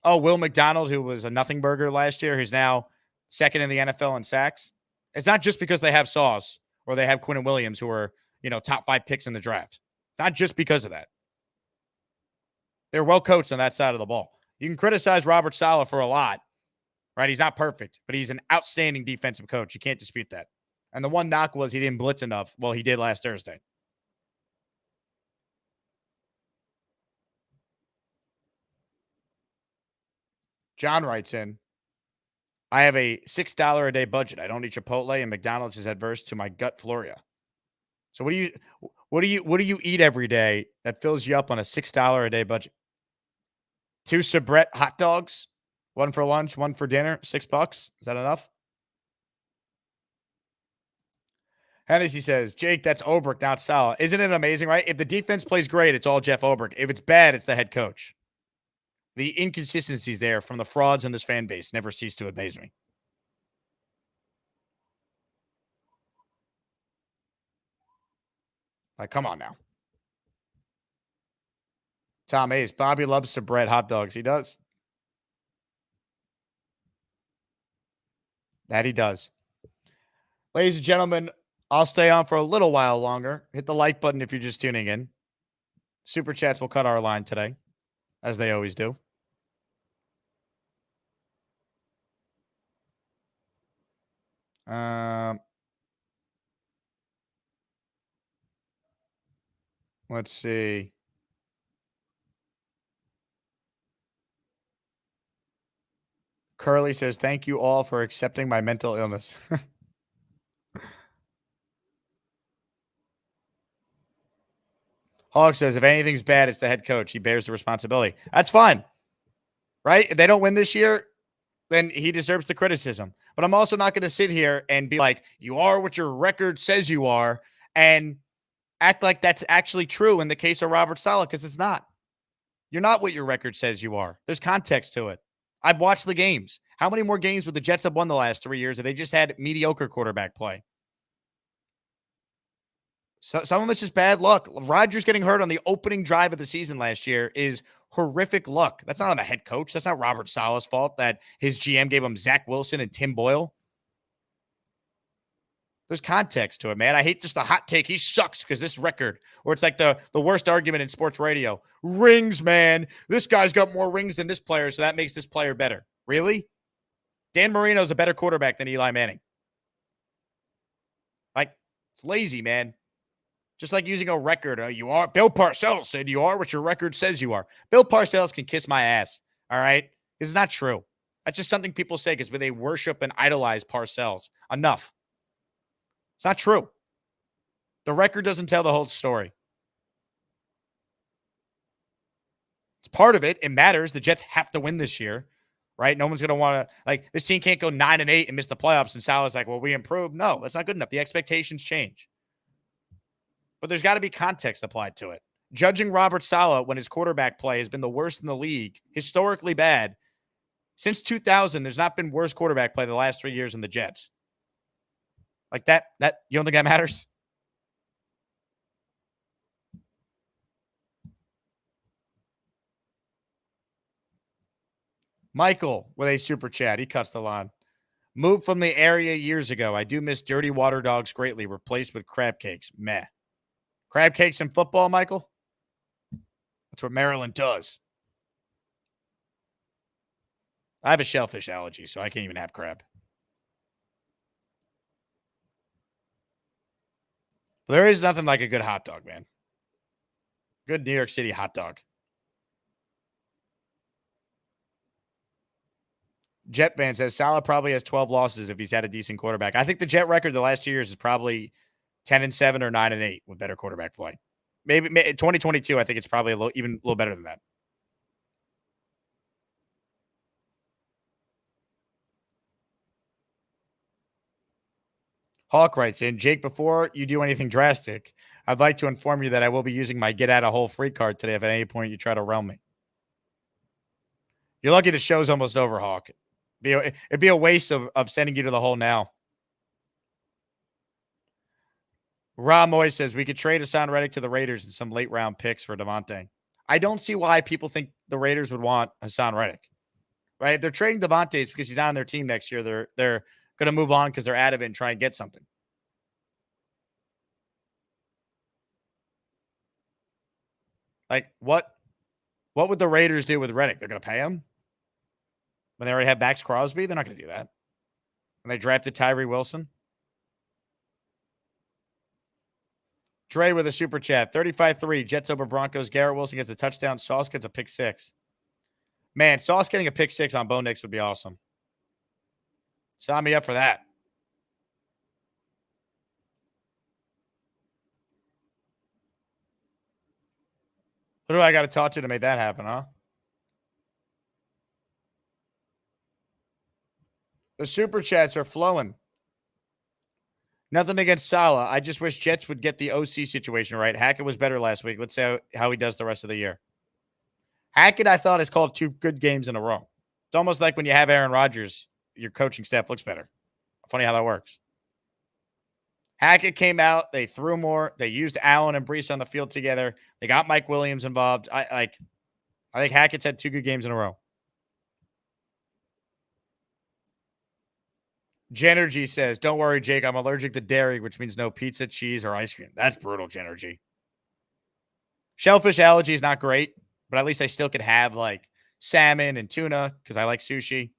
Oh, Will McDonald, who was a nothing burger last year, who's now second in the NFL in sacks. It's not just because they have Sauce or they have Quinn and Williams, who are, top 5 picks in the draft. Not just because of that. They're well coached on that side of the ball. You can criticize Robert Saleh for a lot, right? He's not perfect, but he's an outstanding defensive coach. You can't dispute that. And the one knock was he didn't blitz enough. Well, he did last Thursday. John writes in, I have a $6 a day budget. I don't eat Chipotle, and McDonald's is adverse to my gut flora. So what do you eat every day that fills you up on a $6 a day budget? 2 Sabrett hot dogs, 1 for lunch, 1 for dinner, $6. Is that enough? Hennessy says, Jake, that's Obrick, not Saleh. Isn't it amazing, right? If the defense plays great, it's all Jeff Obrick. If it's bad, it's the head coach. The inconsistencies there from the frauds in this fan base never cease to amaze me. Come on now. Tom Hayes, Bobby loves Sabrett hot dogs. He does. That he does. Ladies and gentlemen, I'll stay on for a little while longer. Hit the like button if you're just tuning in. Super chats will cut our line today, as they always do. Let's see. Curly says, thank you all for accepting my mental illness. Hawk says, if anything's bad, it's the head coach. He bears the responsibility. That's fine. Right? If they don't win this year, then he deserves the criticism. But I'm also not going to sit here and be like, you are what your record says you are, and act like that's actually true in the case of Robert Saleh, because it's not. You're not what your record says you are. There's context to it. I've watched the games. How many more games would the Jets have won the last 3 years if they just had mediocre quarterback play? So some of it's just bad luck. Rodgers getting hurt on the opening drive of the season last year is horrific luck. That's not on the head coach. That's not Robert Saleh's fault that his GM gave him Zach Wilson and Tim Boyle. There's context to it, man. I hate just the hot take. He sucks because this record, or it's like the worst argument in sports radio. Rings, man. This guy's got more rings than this player, so that makes this player better. Really? Dan Marino's a better quarterback than Eli Manning. Like, it's lazy, man. Just like using a record. You are. Bill Parcells said you are what your record says you are. Bill Parcells can kiss my ass. All right? It's not true. That's just something people say because they worship and idolize Parcells. Enough. It's not true. The record doesn't tell the whole story. It's part of it. It matters. The Jets have to win this year, right? No one's going to want to, like, this team can't go 9-8 and miss the playoffs. And Salah's like, well, we improved. No, that's not good enough. The expectations change. But there's got to be context applied to it. Judging Robert Saleh when his quarterback play has been the worst in the league, historically bad. Since 2000, there's not been worse quarterback play the last 3 years in the Jets. Like that, you don't think that matters? Michael with a super chat. He cuts the line. Moved from the area years ago. I do miss dirty water dogs greatly. Replaced with crab cakes. Meh. Crab cakes in football, Michael? That's what Maryland does. I have a shellfish allergy, so I can't even have crab. There is nothing like a good hot dog, man. Good New York City hot dog. Jet fan says Salah probably has 12 losses if he's had a decent quarterback. I think the Jet record the last 2 years is probably 10-7 or 9-8 with better quarterback play. Maybe 2022, I think it's probably even a little better than that. Hawk writes in, Jake, before you do anything drastic, I'd like to inform you that I will be using my get out of hole free card today if at any point you try to realm me. You're lucky the show's almost over, Hawk. It'd be a waste of sending you to the hole now. Ra Moy says we could trade Haason Reddick to the Raiders and some late round picks for Devontae. I don't see why people think the Raiders would want Haason Reddick. Right? If they're trading Devontae, it's because he's not on their team next year. They're going to move on because they're out of it and try and get something. Like, what would the Raiders do with Reddick? They're going to pay him? When they already have Max Crosby? They're not going to do that. When they drafted Tyree Wilson? Dre with a super chat. 35-3. Jets over Broncos. Garrett Wilson gets a touchdown. Sauce gets a pick six. Man, Sauce getting a pick six on Bo Nix would be awesome. Sign me up for that. Who do I got to talk to make that happen, huh? The super chats are flowing. Nothing against Salah. I just wish Jets would get the OC situation right. Hackett was better last week. Let's see how he does the rest of the year. Hackett, I thought, has called 2 good games in a row. It's almost like when you have Aaron Rodgers, your coaching staff looks better. Funny how that works. Hackett came out. They threw more. They used Allen and Brees on the field together. They got Mike Williams involved. I think Hackett's had 2 good games in a row. Genergy says, don't worry, Jake. I'm allergic to dairy, which means no pizza, cheese, or ice cream. That's brutal, Genergy. Shellfish allergy is not great, but at least I still could have like salmon and tuna because I like sushi.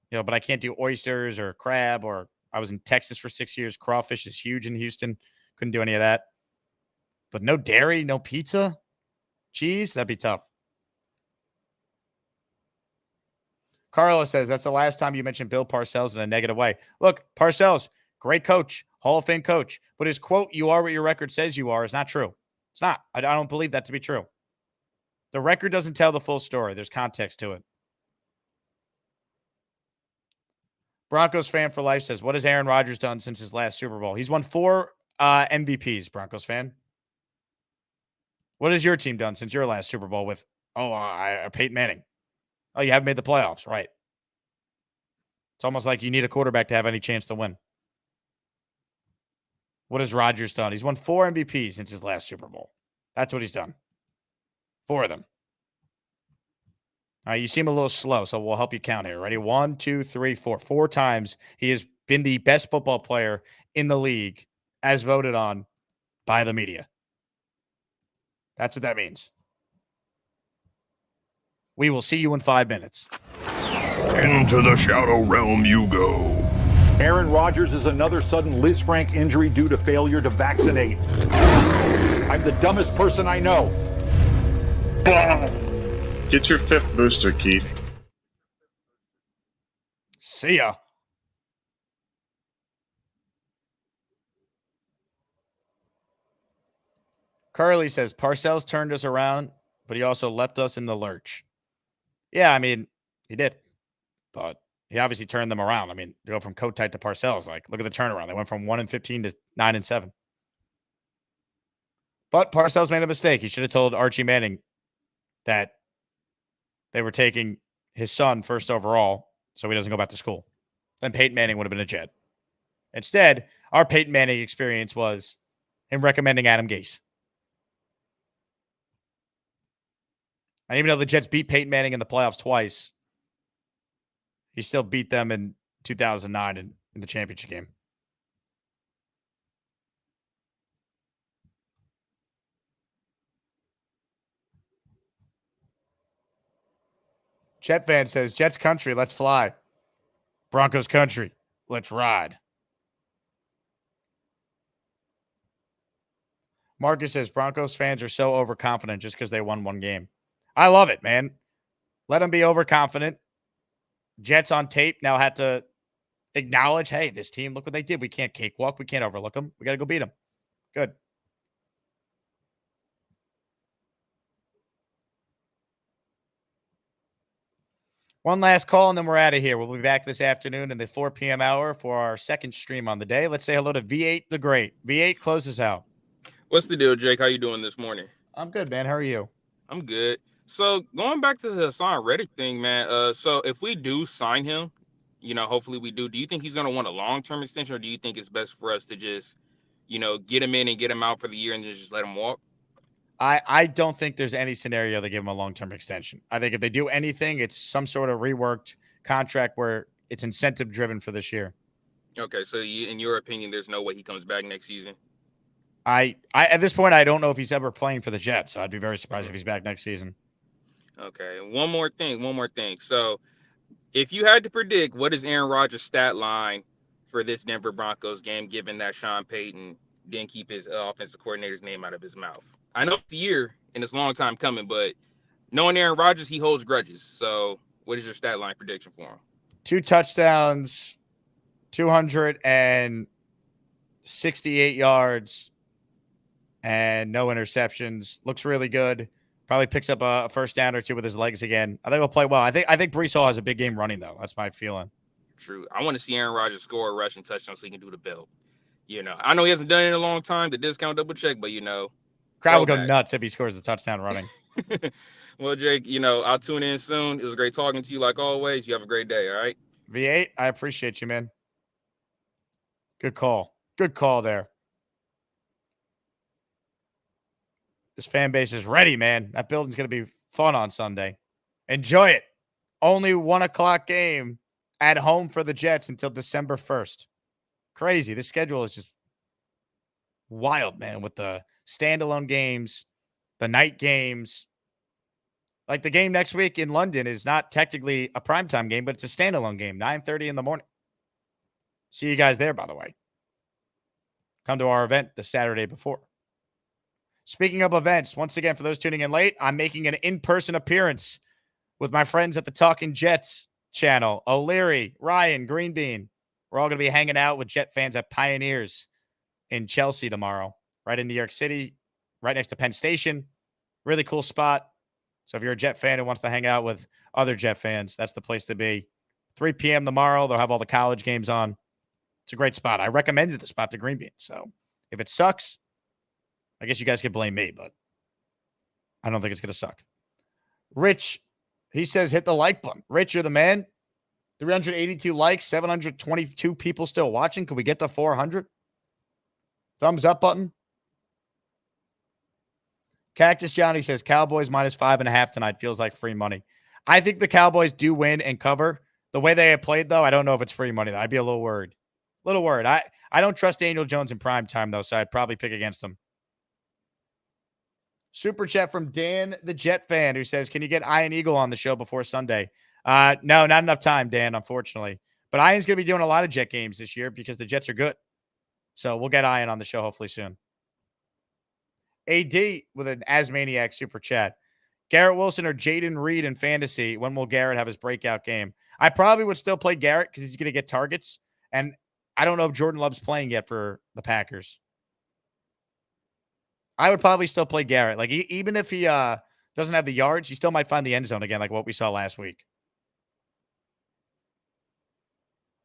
You know, but I can't do oysters or crab, or I was in Texas for 6 years. Crawfish is huge in Houston. Couldn't do any of that. But no dairy, no pizza, cheese, that'd be tough. Carlos says, that's the last time you mentioned Bill Parcells in a negative way. Look, Parcells, great coach, Hall of Fame coach. But his quote, you are what your record says you are, is not true. It's not. I don't believe that to be true. The record doesn't tell the full story. There's context to it. Broncos fan for life says, what has Aaron Rodgers done since his last Super Bowl? He's won 4 MVPs, Broncos fan. What has your team done since your last Super Bowl with, Peyton Manning? Oh, you haven't made the playoffs, right? It's almost like you need a quarterback to have any chance to win. What has Rodgers done? He's won 4 MVPs since his last Super Bowl. That's what he's done. 4 of them. All right, you seem a little slow, so we'll help you count here. Ready? 1, 2, 3, 4. 4 times he has been the best football player in the league as voted on by the media. That's what that means. We will see you in 5 minutes. Into the shadow realm you go. Aaron Rodgers is another sudden Liz Frank injury due to failure to vaccinate. I'm the dumbest person I know. Get your 5th booster, Keith. See ya. Curly says Parcells turned us around, but he also left us in the lurch. Yeah, I mean, he did. But he obviously turned them around. I mean, to go from Kotite to Parcells, like, look at the turnaround. They went from 1-15 to 9-7. But Parcells made a mistake. He should have told Archie Manning that they were taking his son first overall so he doesn't go back to school. Then Peyton Manning would have been a Jet. Instead, our Peyton Manning experience was him recommending Adam Gase. And even though the Jets beat Peyton Manning in the playoffs twice, he still beat them in 2009 in the championship game. Jet fan says, Jets country, let's fly. Broncos country, let's ride. Marcus says, Broncos fans are so overconfident just because they won one game. I love it, man. Let them be overconfident. Jets on tape now had to acknowledge, hey, this team, look what they did. We can't cakewalk. We can't overlook them. We got to go beat them. Good. One last call, and then we're out of here. We'll be back this afternoon in the 4 p.m. hour for our second stream on the day. Let's say hello to V8 the Great. V8 closes out. What's the deal, Jake? How you doing this morning? I'm good, man. How are you? I'm good. So going back to the Haason Reddick thing, man. So if we do sign him, hopefully we do. Do you think he's going to want a long-term extension, or do you think it's best for us to just, get him in and get him out for the year and then just let him walk? I don't think there's any scenario they give him a long-term extension. I think if they do anything, it's some sort of reworked contract where it's incentive-driven for this year. Okay, so in your opinion, there's no way he comes back next season? I at this point, I don't know if he's ever playing for the Jets, so I'd be very surprised if he's back next season. Okay, one more thing. So if you had to predict, what is Aaron Rodgers' stat line for this Denver Broncos game, given that Sean Payton didn't keep his offensive coordinator's name out of his mouth? I know it's a year and it's a long time coming, but knowing Aaron Rodgers, he holds grudges. So what is your stat line prediction for him? 2 touchdowns, 268 yards, and no interceptions. Looks really good. Probably picks up a first down or 2 with his legs again. I think he'll play well. I think Bryce Huff has a big game running, though. That's my feeling. True. I want to see Aaron Rodgers score a rushing touchdown so he can do the belt. I know he hasn't done it in a long time, the discount double check, but crowd will go nuts if he scores a touchdown running. Well, Jake, I'll tune in soon. It was great talking to you like always. You have a great day, all right? V8, I appreciate you, man. Good call. Good call there. This fan base is ready, man. That building's going to be fun on Sunday. Enjoy it. Only 1 o'clock game at home for the Jets until December 1st. Crazy. This schedule is just wild, man, with the standalone games, the night games. Like the game next week in London is not technically a primetime game, but it's a standalone game, 9:30 in the morning. See you guys there, by the way. Come to our event the Saturday before. Speaking of events, once again, for those tuning in late, I'm making an in-person appearance with my friends at the Talking Jets channel, O'Leary, Ryan, Greenbean. We're all going to be hanging out with Jet fans at Pioneers in Chelsea tomorrow, right in New York City, right next to Penn Station. Really cool spot. So if you're a Jet fan who wants to hang out with other Jet fans, that's the place to be. 3 p.m. tomorrow. They'll have all the college games on. It's a great spot. I recommended the spot to Greenbean. So if it sucks, I guess you guys could blame me, but I don't think it's going to suck. Rich, he says, hit the like button. Rich, you're the man. 382 likes, 722 people still watching. Could we get the 400? Thumbs up button. Cactus Johnny says, Cowboys minus 5.5 tonight feels like free money. I think the Cowboys do win and cover. The way they have played, though, I don't know if it's free money. I'd be a little worried. I don't trust Daniel Jones in prime time, though, so I'd probably pick against him. Super chat from Dan, the Jet fan, who says, can you get Iron Eagle on the show before Sunday? No, not enough time, Dan, unfortunately. But Ian's going to be doing a lot of Jet games this year because the Jets are good. So we'll get Ian on the show hopefully soon. AD with an Asmaniac super chat. Garrett Wilson or Jaden Reed in fantasy. When will Garrett have his breakout game? I probably would still play Garrett because he's going to get targets. And I don't know if Jordan Love's playing yet for the Packers. I would probably still play Garrett. Like, even if he doesn't have the yards, he still might find the end zone again, like what we saw last week.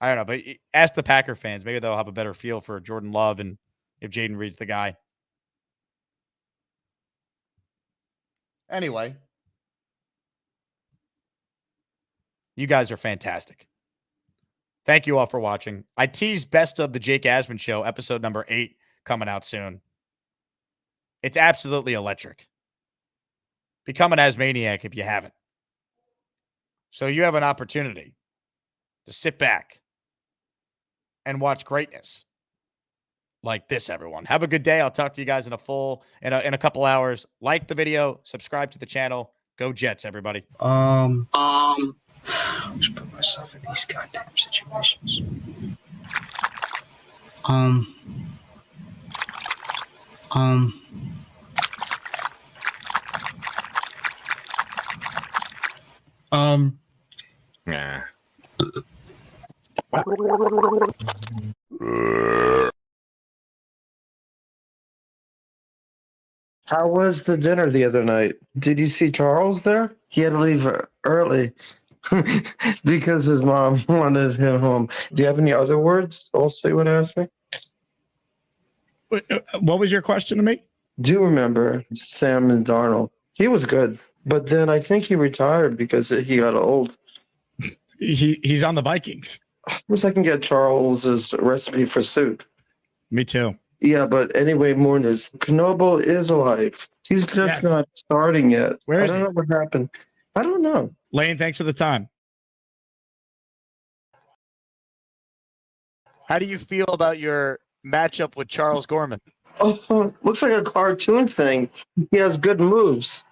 I don't know, but ask the Packer fans. Maybe they'll have a better feel for Jordan Love and if Jaden Reed's the guy. Anyway, you guys are fantastic. Thank you all for watching. I teased Best of the Jake Asman Show, episode number 8, coming out soon. It's absolutely electric. Become an Asmaniac if you haven't. So you have an opportunity to sit back and watch greatness like this, everyone. Have a good day. I'll talk to you guys in a couple hours. Like the video, subscribe to the channel. Go Jets, everybody. Just put myself in these goddamn situations. Nah. How was the dinner the other night? Did you see Charles there? He had to leave early because his mom wanted him home. Do you have any other words also you want to ask me? What was your question to me? Do you remember Sam and Darnold? He was good, but then I think he retired because he got old. He's on the Vikings. I wish I can get Charles's recipe for soup. Me too. Yeah, but anyway, Mourners, Knoble is alive. He's just not starting yet. Where is I don't know what happened. I don't know. Lane, thanks for the time. How do you feel about your matchup with Charles Gorman? Oh, looks like a cartoon thing. He has good moves.